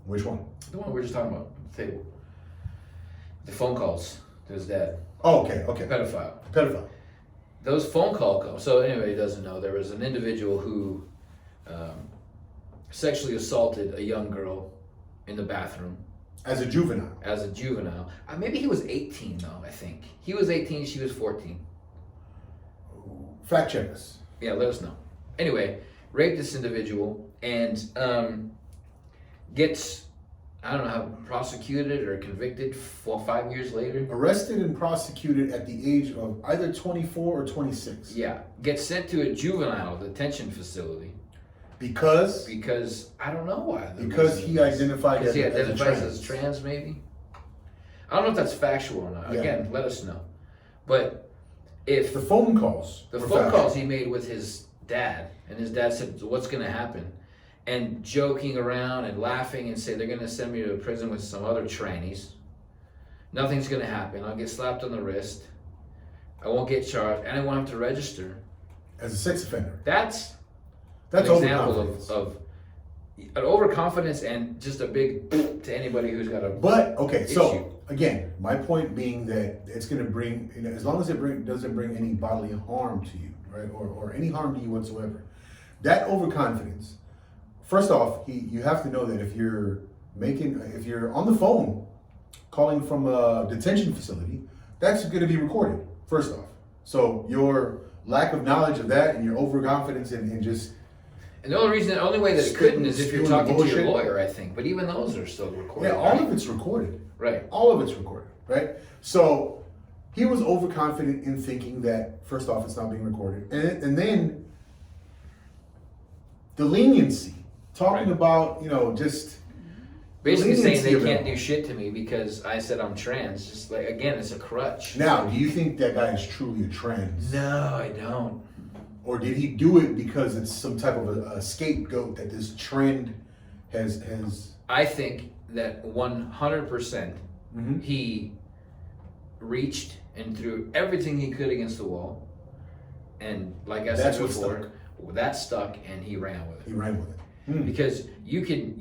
Which one? the one we were just talking about, the table, the phone calls to his dad, Oh, okay. pedophile. Pedophile. Those phone calls. So anybody who doesn't know, there was an individual who sexually assaulted a young girl in the bathroom As a juvenile. as a juvenile. Maybe he was 18 though. I think he was 18. She was 14. Fact check us. Yeah, let us know. Anyway, raped this individual and gets, I don't know how, prosecuted or convicted 5 years later. Arrested and prosecuted at the age of either 24 or 26. Yeah, gets sent to a juvenile detention facility Because I don't know why. because he identified Because he as identifies a as trans, maybe. I don't know if that's factual or not. Yeah. Again, let us know. But if The phone calls. the were phone factual. calls he made with his dad, and his dad said, "What's going to happen?" and joking around and laughing and say, "They're going to send me to prison with some other trannies. Nothing's going to happen. I'll get slapped on the wrist. I won't get charged, and I won't have to register." As a sex offender. That's That's an example overconfidence. of an overconfidence and just a big to anybody who's got a But okay, issue. so again, my point being that it's going to bring, as long as it doesn't bring any bodily harm to you, right, or any harm to you whatsoever, that overconfidence. First off, you have to know that if you're on the phone calling from a detention facility, that's going to be recorded. First off, so your lack of knowledge of that and your overconfidence and just And the only way that it couldn't is if you're Spewing talking to your bullshit. lawyer, I think. But even those are still recorded. yeah, all right? of it's recorded. Right. All of it's recorded, right? So he was overconfident in thinking that, first off, it's not being recorded. And then the leniency, talking Right. about, just Basically saying leniency they of it can't all. do shit to me because I said I'm trans. Just like, again, it's a crutch. Now, do you think that guy is truly a trans? No, I don't. Or did he do it because it's some type of a scapegoat that this trend has I think that 100% Mhm. he reached and threw everything he could against the wall. And like I said That's what before, that stuck and he ran with it. he ran with it? Hmm. Because you can,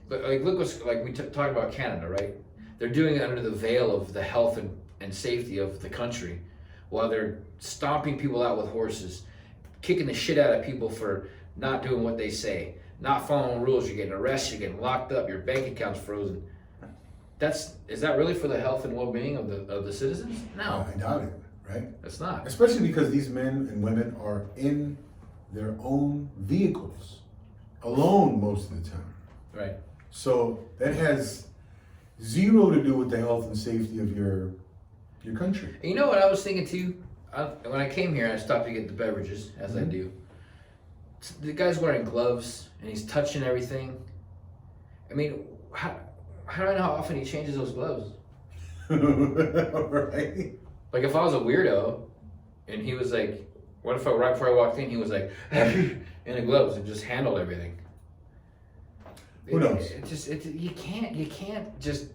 look what's, like we talked about Canada, right? They're doing it under the veil of the health and safety of the country. while they're stomping people out with horses, kicking the shit out of people for not doing what they say, not following rules. You're getting arrested, you're getting locked up, your bank account's frozen. Is that really for the health and well-being of the citizens? No, I doubt it, right? it's not. Especially because these men and women are in their own vehicles, alone most of the time. Right. So that has zero to do with the health and safety of your country. And you know what I was thinking too? When I came here, I stopped to get the beverages, as I do. The guy's wearing gloves and he's touching everything. I mean, how do I know how often he changes those gloves? Right? Like if I was a weirdo and he was like, what if right before I walked in, he was like, in the gloves and just handled everything? Who knows? You can't just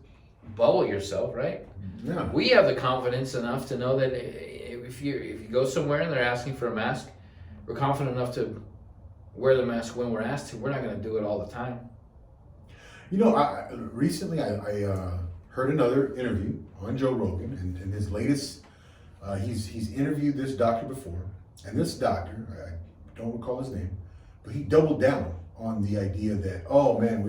bubble yourself, right? Yeah. We have the confidence enough to know that if you go somewhere and they're asking for a mask, we're confident enough to wear the mask when we're asked to. We're not going to do it all the time. You know, recently I heard another interview on Joe Rogan, and in his latest, he's interviewed this doctor before, and this doctor, I don't recall his name, but he doubled down on the idea that, oh man,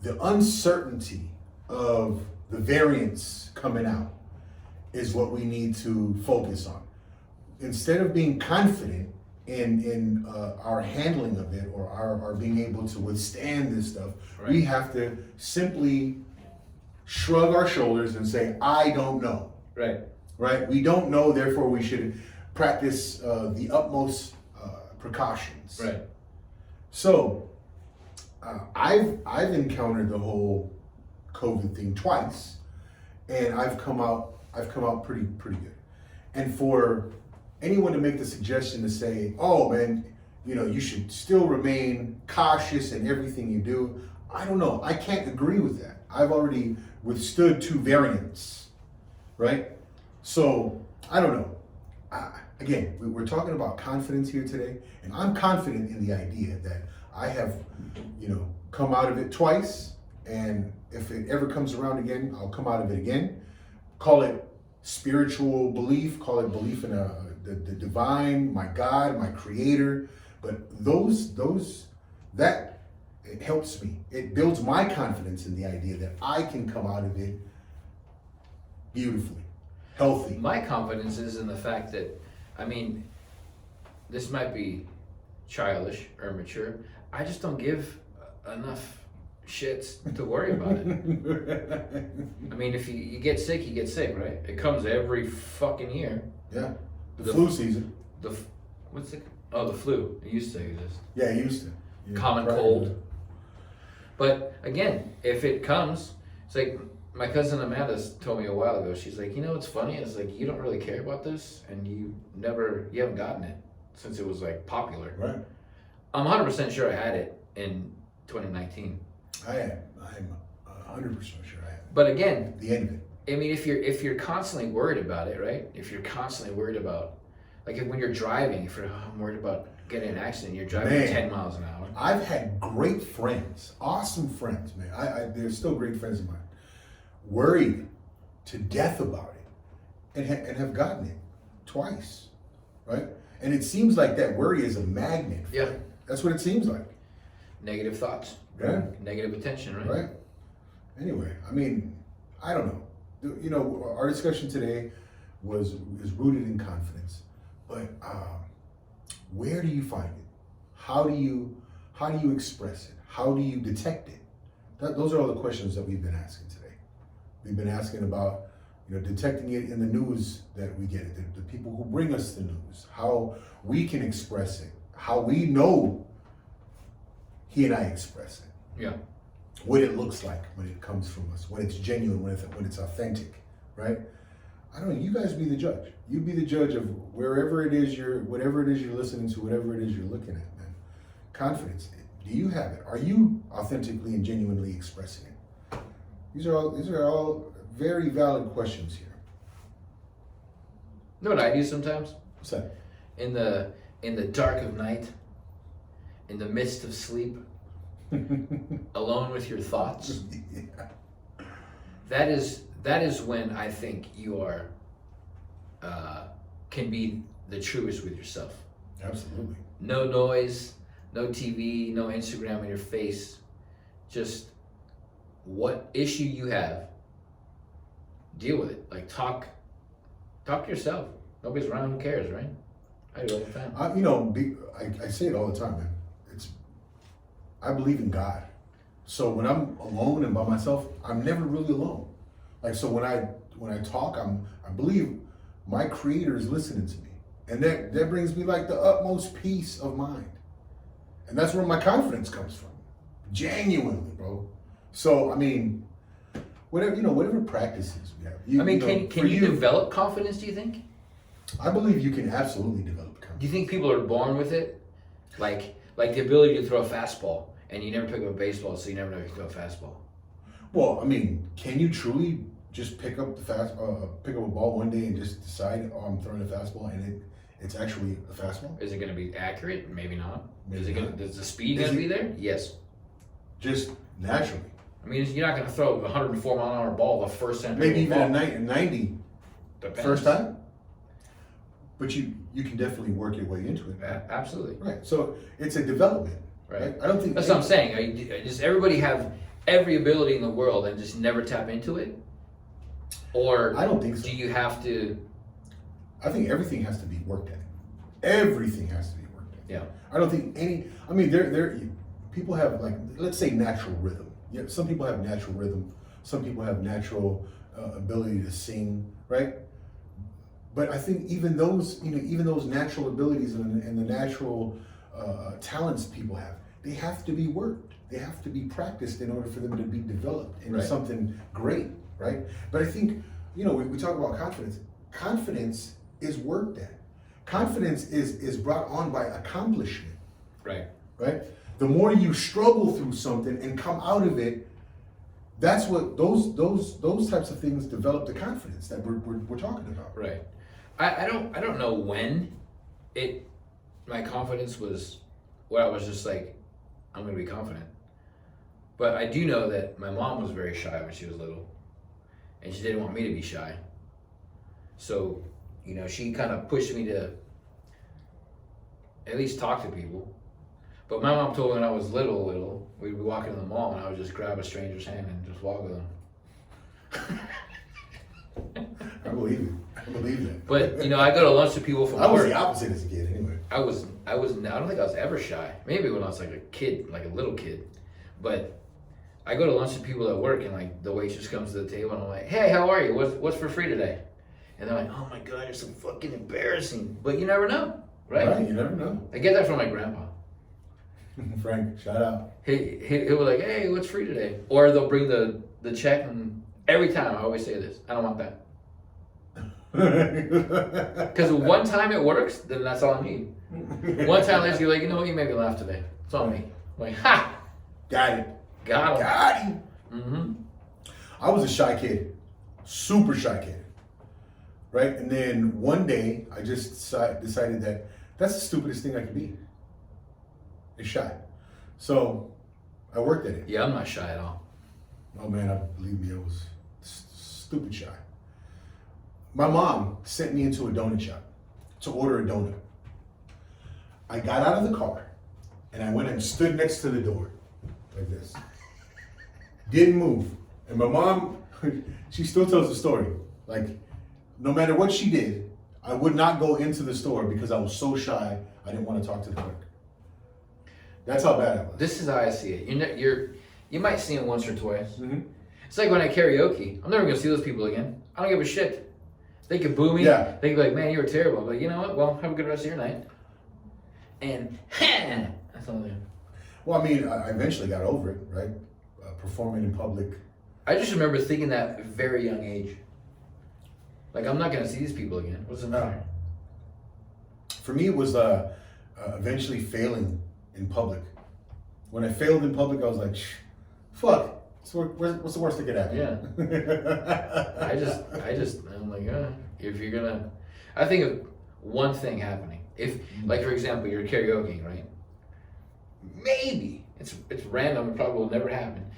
the uncertainty of the variants coming out is what we need to focus on. Instead of being confident in our handling of it or our being able to withstand this stuff, Right. we have to simply shrug our shoulders and say, I don't know. Right. Right? We don't know, therefore we should practice the utmost precautions. Right. So, I've encountered the whole COVID thing twice, and I've come out pretty good. And for anyone to make the suggestion to say, "Oh man, you should still remain cautious in everything you do," I don't know. I can't agree with that. I've already withstood 2 variants, right? So I don't know. Again, we're talking about confidence here today, and I'm confident in the idea that I have, come out of it twice, and if it ever comes around again, I'll come out of it again. Call it spiritual belief, call it belief in the divine, my God, my Creator, but that it helps me. It builds my confidence in the idea that I can come out of it beautifully, healthy. My confidence is in the fact that, this might be childish or immature. I just don't give enough shits to worry about it. If you get sick, you get sick, right? It comes every fucking year. Yeah, the flu season. What's it? Oh, the flu. It used to exist. Yeah, it used to. Yeah, Common right. cold. But again, if it comes, it's like my cousin Amanda told me a while ago. She's like, what's funny? It's like you don't really care about this, and you haven't gotten it since it was like popular. Right. I'm 100% sure I had it in 2019. I'm 100% sure I have. But again, The end of it. if you're constantly worried about it, right? If you're constantly worried about, like when you're driving, if you're I'm worried about getting in an accident, you're driving Man. 10 miles an hour. I've had great friends, awesome friends, man. They're still great friends of mine. Worried to death about it, and have gotten it twice, right? And it seems like that worry is a magnet. Yeah. That's what it seems like. Negative thoughts. Yeah. Negative attention, right? Right. Anyway, I don't know. Our discussion today is rooted in confidence, but where do you find it? How do you express it? How do you detect it? Those are all the questions that we've been asking today. We've been asking about, detecting it in the news that we get, the people who bring us the news, how we can express it, how we know he and I express it. Yeah. What it looks like when it comes from us, when it's genuine, when it's authentic, right? I don't know, you guys be the judge. You be the judge of whatever it is you're listening to, whatever it is you're looking at, man. Confidence, do you have it? Are you authentically and genuinely expressing it? These are all very valid questions here. You know what I do sometimes? What's that? In the dark of night, in the midst of sleep, alone with your thoughts. Yeah. That is when I think you are can be the truest with yourself. Absolutely. No noise, no TV, no Instagram in your face. Just what issue you have, deal with it. Like talk to yourself. Nobody's around. Who cares, right? I do it all the time. I say it all the time, man. I believe in God. So when I'm alone and by myself, I'm never really alone. Like, so when I talk, I believe my Creator is listening to me, and that brings me like the utmost peace of mind, and that's where my confidence comes from, genuinely, bro. So I mean, whatever practices we have. Can you develop confidence? Do you think? I believe you can absolutely develop confidence. Do you think people are born with it, like the ability to throw a fastball, and you never pick up a baseball, so you never know if you throw a fastball? Well, I mean, can you truly just pick up a ball one day and just decide, oh, I'm throwing a fastball, and it's actually a fastball? Is it going to be accurate? Maybe not. Maybe not. Is the speed going to be there? Yes. Just naturally. I mean, you're not going to throw a 104 mile an hour ball the first time. Maybe even a 90 Depends. first time. But you can definitely work your way into it. Absolutely. Right. So it's a development. Right. I don't think that's what I'm saying. Does everybody have every ability in the world and just never tap into it? Or I don't think so. Do you have to? I think everything has to be worked at. Everything has to be worked at. Yeah. I don't think any. I mean, people have, like, let's say, natural rhythm. Yeah. Some people have natural rhythm. Some people have natural ability to sing. Right. But I think even those natural abilities and the natural talents people have, they have to be worked. They have to be practiced in order for them to be developed into something great, right? But I think, we talk about confidence. Confidence is worked at. Confidence is brought on by accomplishment. Right. Right? The more you struggle through something and come out of it, that's what those types of things develop the confidence that we're talking about. Right. I don't know when my confidence was where I was just like, I'm gonna be confident. But I do know that my mom was very shy when she was little, and she didn't want me to be shy. So, she kind of pushed me to at least talk to people. But my mom told me when I was little, we'd be walking in the mall and I would just grab a stranger's hand and just walk with them. I believe it. I believe that. But I go to lunch with people from I was work. the opposite as a kid, anyway. I don't think I was ever shy. Maybe when I was like a kid, like a little kid. But I go to lunch with people at work, and like the waitress comes to the table, and I'm like, "Hey, how are you? What's for free today?" And they're like, "Oh my God, you're so fucking embarrassing." But you never know, right? Right, you never know. I get that from my grandpa. Frank, shout out. He'll be like, "Hey, what's free today?" Or they'll bring the check, and every time I always say this, "I don't want that." Because one time it works, then that's all I need. One time they just be like, "You know what? You made me laugh today. It's on me." I'm like, ha! Got it. Got him. Mm-hmm. I was a shy kid. Super shy kid. Right? And then one day, I just decided that that's the stupidest thing I could be. Is shy. So, I worked at it. Yeah, I'm not shy at all. Oh man, believe me, I was stupid shy. My mom sent me into a donut shop to order a donut. I got out of the car and I went and stood next to the door like this. Didn't move. And my mom, she still tells the story. Like, no matter what she did, I would not go into the store because I was so shy, I didn't want to talk to the clerk. That's how bad I was. This is how I see it. You might see him once or twice. Mm-hmm. It's like when I karaoke. I'm never gonna see those people again. I don't give a shit. They could boo me. Yeah. They could be like, "Man, you were terrible." I'm like, you know what? Well, have a good rest of your night. And that's all I do. Well, I mean, I eventually got over it, right? Performing in public. I just remember thinking that at a very young age. Like, I'm not gonna see these people again. What's the matter? For me, it was eventually failing in public. When I failed in public, I was like, fuck. What's the worst that could happen? Yeah. I'm like, if you're gonna, I think of one thing happening. If, like, for example, you're karaoke, right? Maybe it's random. It probably will never happen.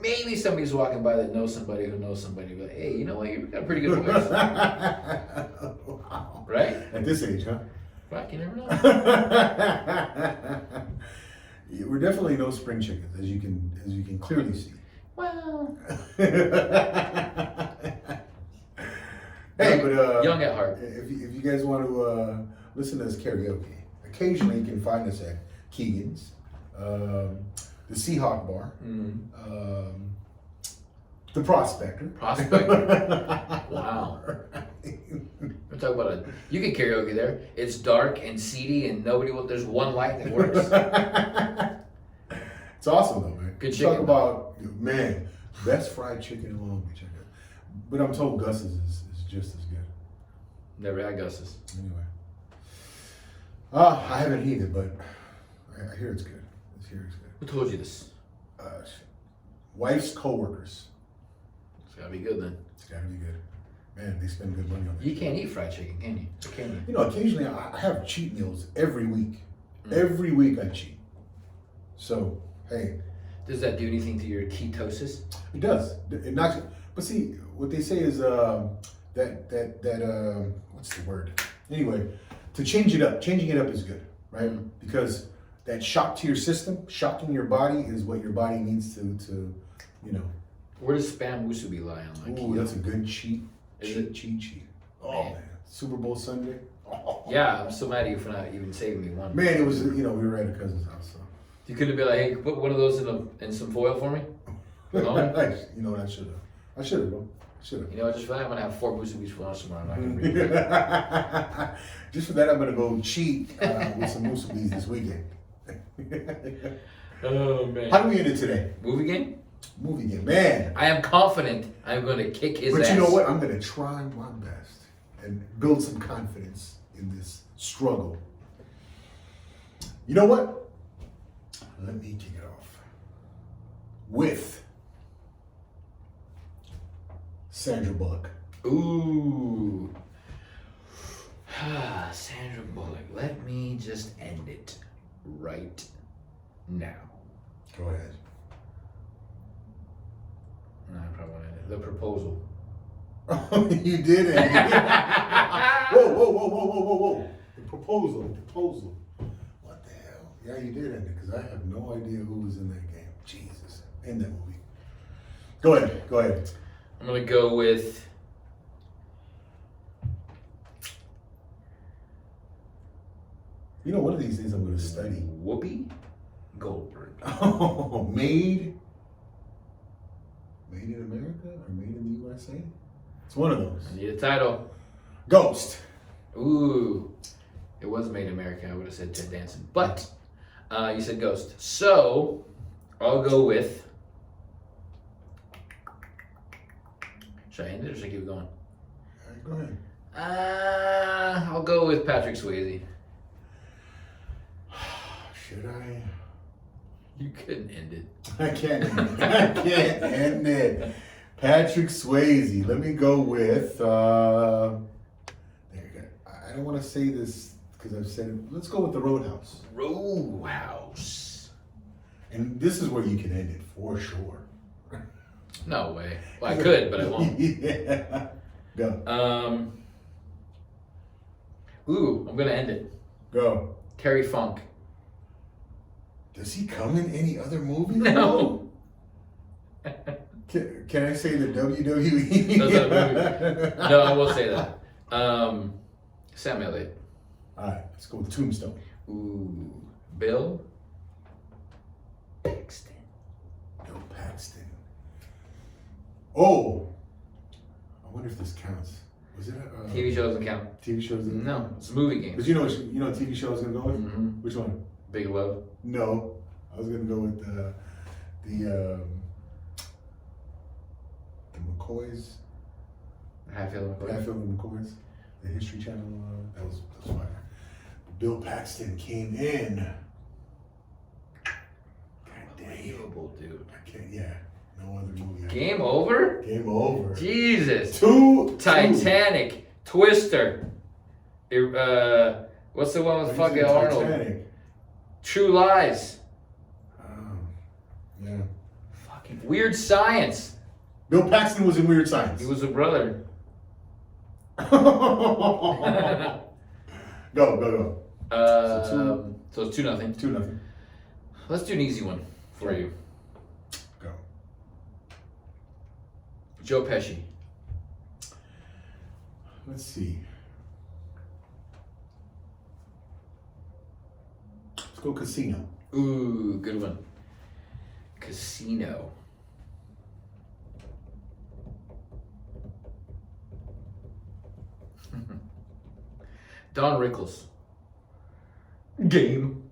Maybe somebody's walking by that knows somebody who knows somebody. But hey, you know what? You've got a pretty good voice, Wow. right? At this age, huh? Fuck, you never know. Yeah, we're definitely no spring chickens, as you can clearly see. Well, Hey, but young at heart. if you guys want to listen to us karaoke, occasionally you can find us at Keegan's, the Seahawk Bar, the Prospector. Prospector. Wow. We're talking about you can karaoke there. It's dark and seedy and there's one light that works. It's awesome though, man. Good Talk chicken. about, man, best fried chicken in Long Beach. But I'm told Gus's is just as good. Never had Gus's. Anyway. I haven't eaten it, but I hear it's good. I hear it's good. Who told you this? Wife's coworkers. It's gotta be good then. It's gotta be good. Man, they spend good money on it. You can't eat fried chicken, can you? Or can you? You know, occasionally I have cheat meals every week. Every week I cheat. So, hey, Does that do anything to your ketosis? it does. It knocks. But see, what they say is that what's the word? Anyway, to change it up. Changing it up is good, right? Because that shock to your system, shocking your body, is what your body needs to you know. Where does spam musubi lie on like Ooh, that's a good cheat. Is Cheat. Oh man, Super Bowl Sunday. Oh. Yeah, I'm so mad at you for not even saving me one. Man, it was, we were at a cousin's house, so. You couldn't be like, hey, put one of those in some foil for me? No? You know what, I should have, bro. You know, just for that, I'm gonna have 4 musubis for lunch tomorrow. I'm not gonna bring it. Just for that, I'm gonna go cheat with some musubis this weekend. Oh man. How do we end it today? Movie game? Movie game, man. I am confident I'm gonna kick his ass. But you know what? I'm gonna try my best and build some confidence in this struggle. You know what? Let me kick it off with Sandra Bullock. Ooh. Sandra Bullock. Let me just end it right now. Go ahead. No, I probably won't end it. The Proposal. Oh, you did it. Whoa. The proposal. What the hell? Yeah, you did end it, because I have no idea who was in that game. Jesus. In that movie. Go ahead. I'm gonna go with You know, one of these days I'm gonna study. Whoopi Goldberg. Oh, Made in America or Made in the USA? It's one of those. I need a title. Ghost. Ooh. It was Made in America. I would have said Ted Danson. But you said Ghost. So I'll go with. Should I end it or should I keep it going? All right, go ahead. I'll go with Patrick Swayze. Should I? You couldn't end it. I can't end it. Patrick Swayze. Let me go with. There you go. I don't want to say this because I've said it. Let's go with The Roadhouse. Roadhouse. And this is where you can end it for sure. No way. Well, I could, but I won't. Yeah. Go. I'm gonna end it. Go. Terry Funk. Does he come in any other movie? No. Can I say the WWE? That's not a movie. No, I will say that. Sam Elliott. All right, let's go with Tombstone. Ooh, Bill Paxton. Bill Paxton. Oh, I wonder if this counts. Was it a TV show doesn't count. TV show? No, it's a movie game. But you know what TV show I was gonna go with? Mm-hmm. Which one? Big Love. No, I was gonna go with the McCoys. Hatfield McCoy. Hatfield and McCoys. The History Channel. That was fire. Bill Paxton came in. God damn. Unbelievable, dude. I can't. Yeah. No other movie. Game over? Game over. Jesus. Two. Titanic. Twister. What's the one with fucking Arnold? Titanic. True Lies. Yeah. Fucking Weird Science. Bill Paxton was in Weird Science. He was a brother. Go. So it's 2-0. 2-0. Let's do an easy one for Sure. you. Go. Joe Pesci. Let's see. Let's go Casino. Ooh, good one. Casino. Don Rickles. Game.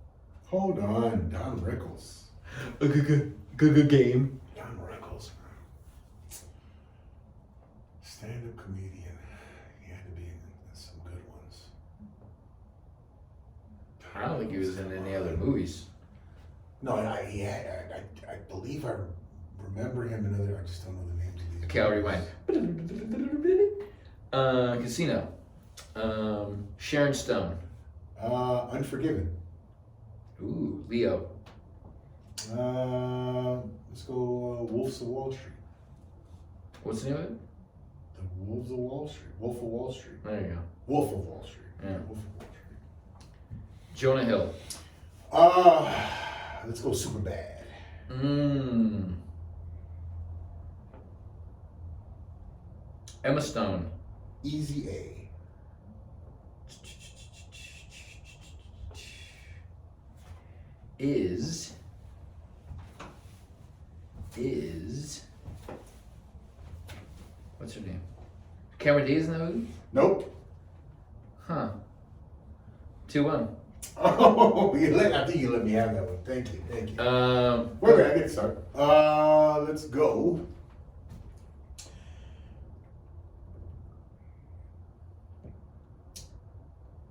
Hold on, Don Rickles. Game. Don Rickles. Stand-up comedian. He had to be in some good ones. I don't think he was in any other movies. No, I believe I remember him in other. I just don't know the names of these. Okay, I'll rewind. Casino. Sharon Stone. Unforgiven. Ooh, Leo. Let's go Wolves of Wall Street. What's the name of it? The Wolves of Wall Street. Wolf of Wall Street. There you go. Wolf of Wall Street. Yeah. Wolf of Wall Street. Jonah Hill. Let's go Superbad. Emma Stone. Easy A. Is what's her name? Cameron Diaz in that movie? Nope. Huh. 2-1. Oh, I think you let me have that one. Thank you. Wait, I get to start. Let's go.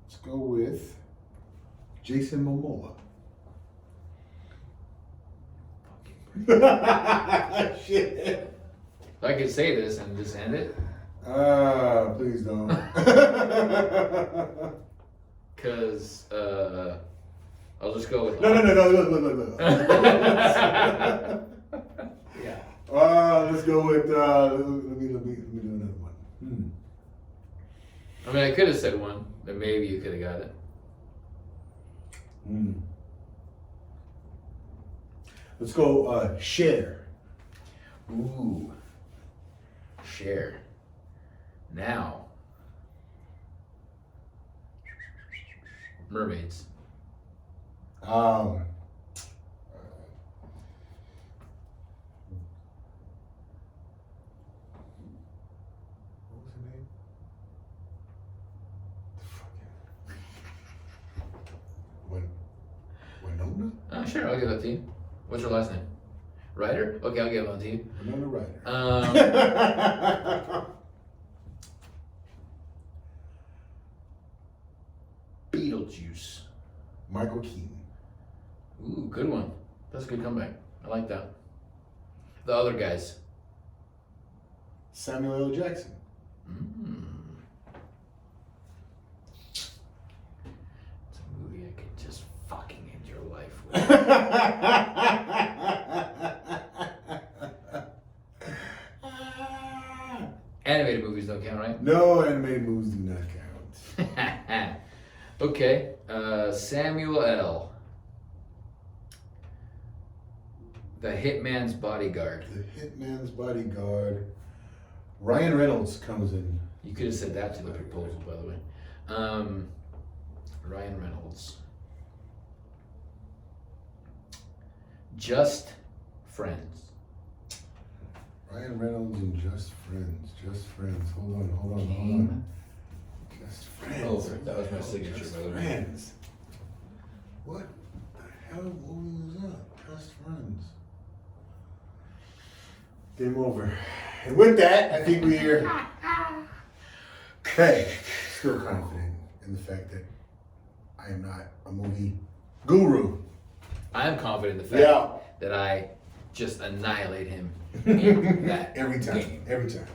Let's go with Jason Momoa. Shit. I could say this and just end it. Please don't. Cause I'll just go with No. Look. Yeah. Let's go with let me do another one. I mean, I could have said one, but maybe you could have got it. Let's go Cher. Ooh. Cher. Now. Mermaids. What was her name? Winona? Sure, I'll give that to you. What's your last name? Ryder? Okay, I'll give that to you. Winona Ryder. Beetlejuice. Michael Keaton. Ooh, good one. That's a good comeback. I like that. The other guys. Samuel L. Jackson. It's a movie I could just fucking end your life with. Animated movies don't count, right? No animated movies do not count. Okay. Samuel L. The Hitman's Bodyguard. The Hitman's Bodyguard. Ryan Reynolds comes in. You could have said that to the proposal, by the way. Ryan Reynolds. Just Friends. Ryan Reynolds and Just Friends. Just Friends. Hold on. Just Friends. Oh, that was my signature, Just by the way. Friends. What the hell movie was that? Just Friends. Game over. And with that, I think we're still confident in the fact that I am not a movie guru. I am confident in the fact that I just annihilate him in that Every time. game. Every time.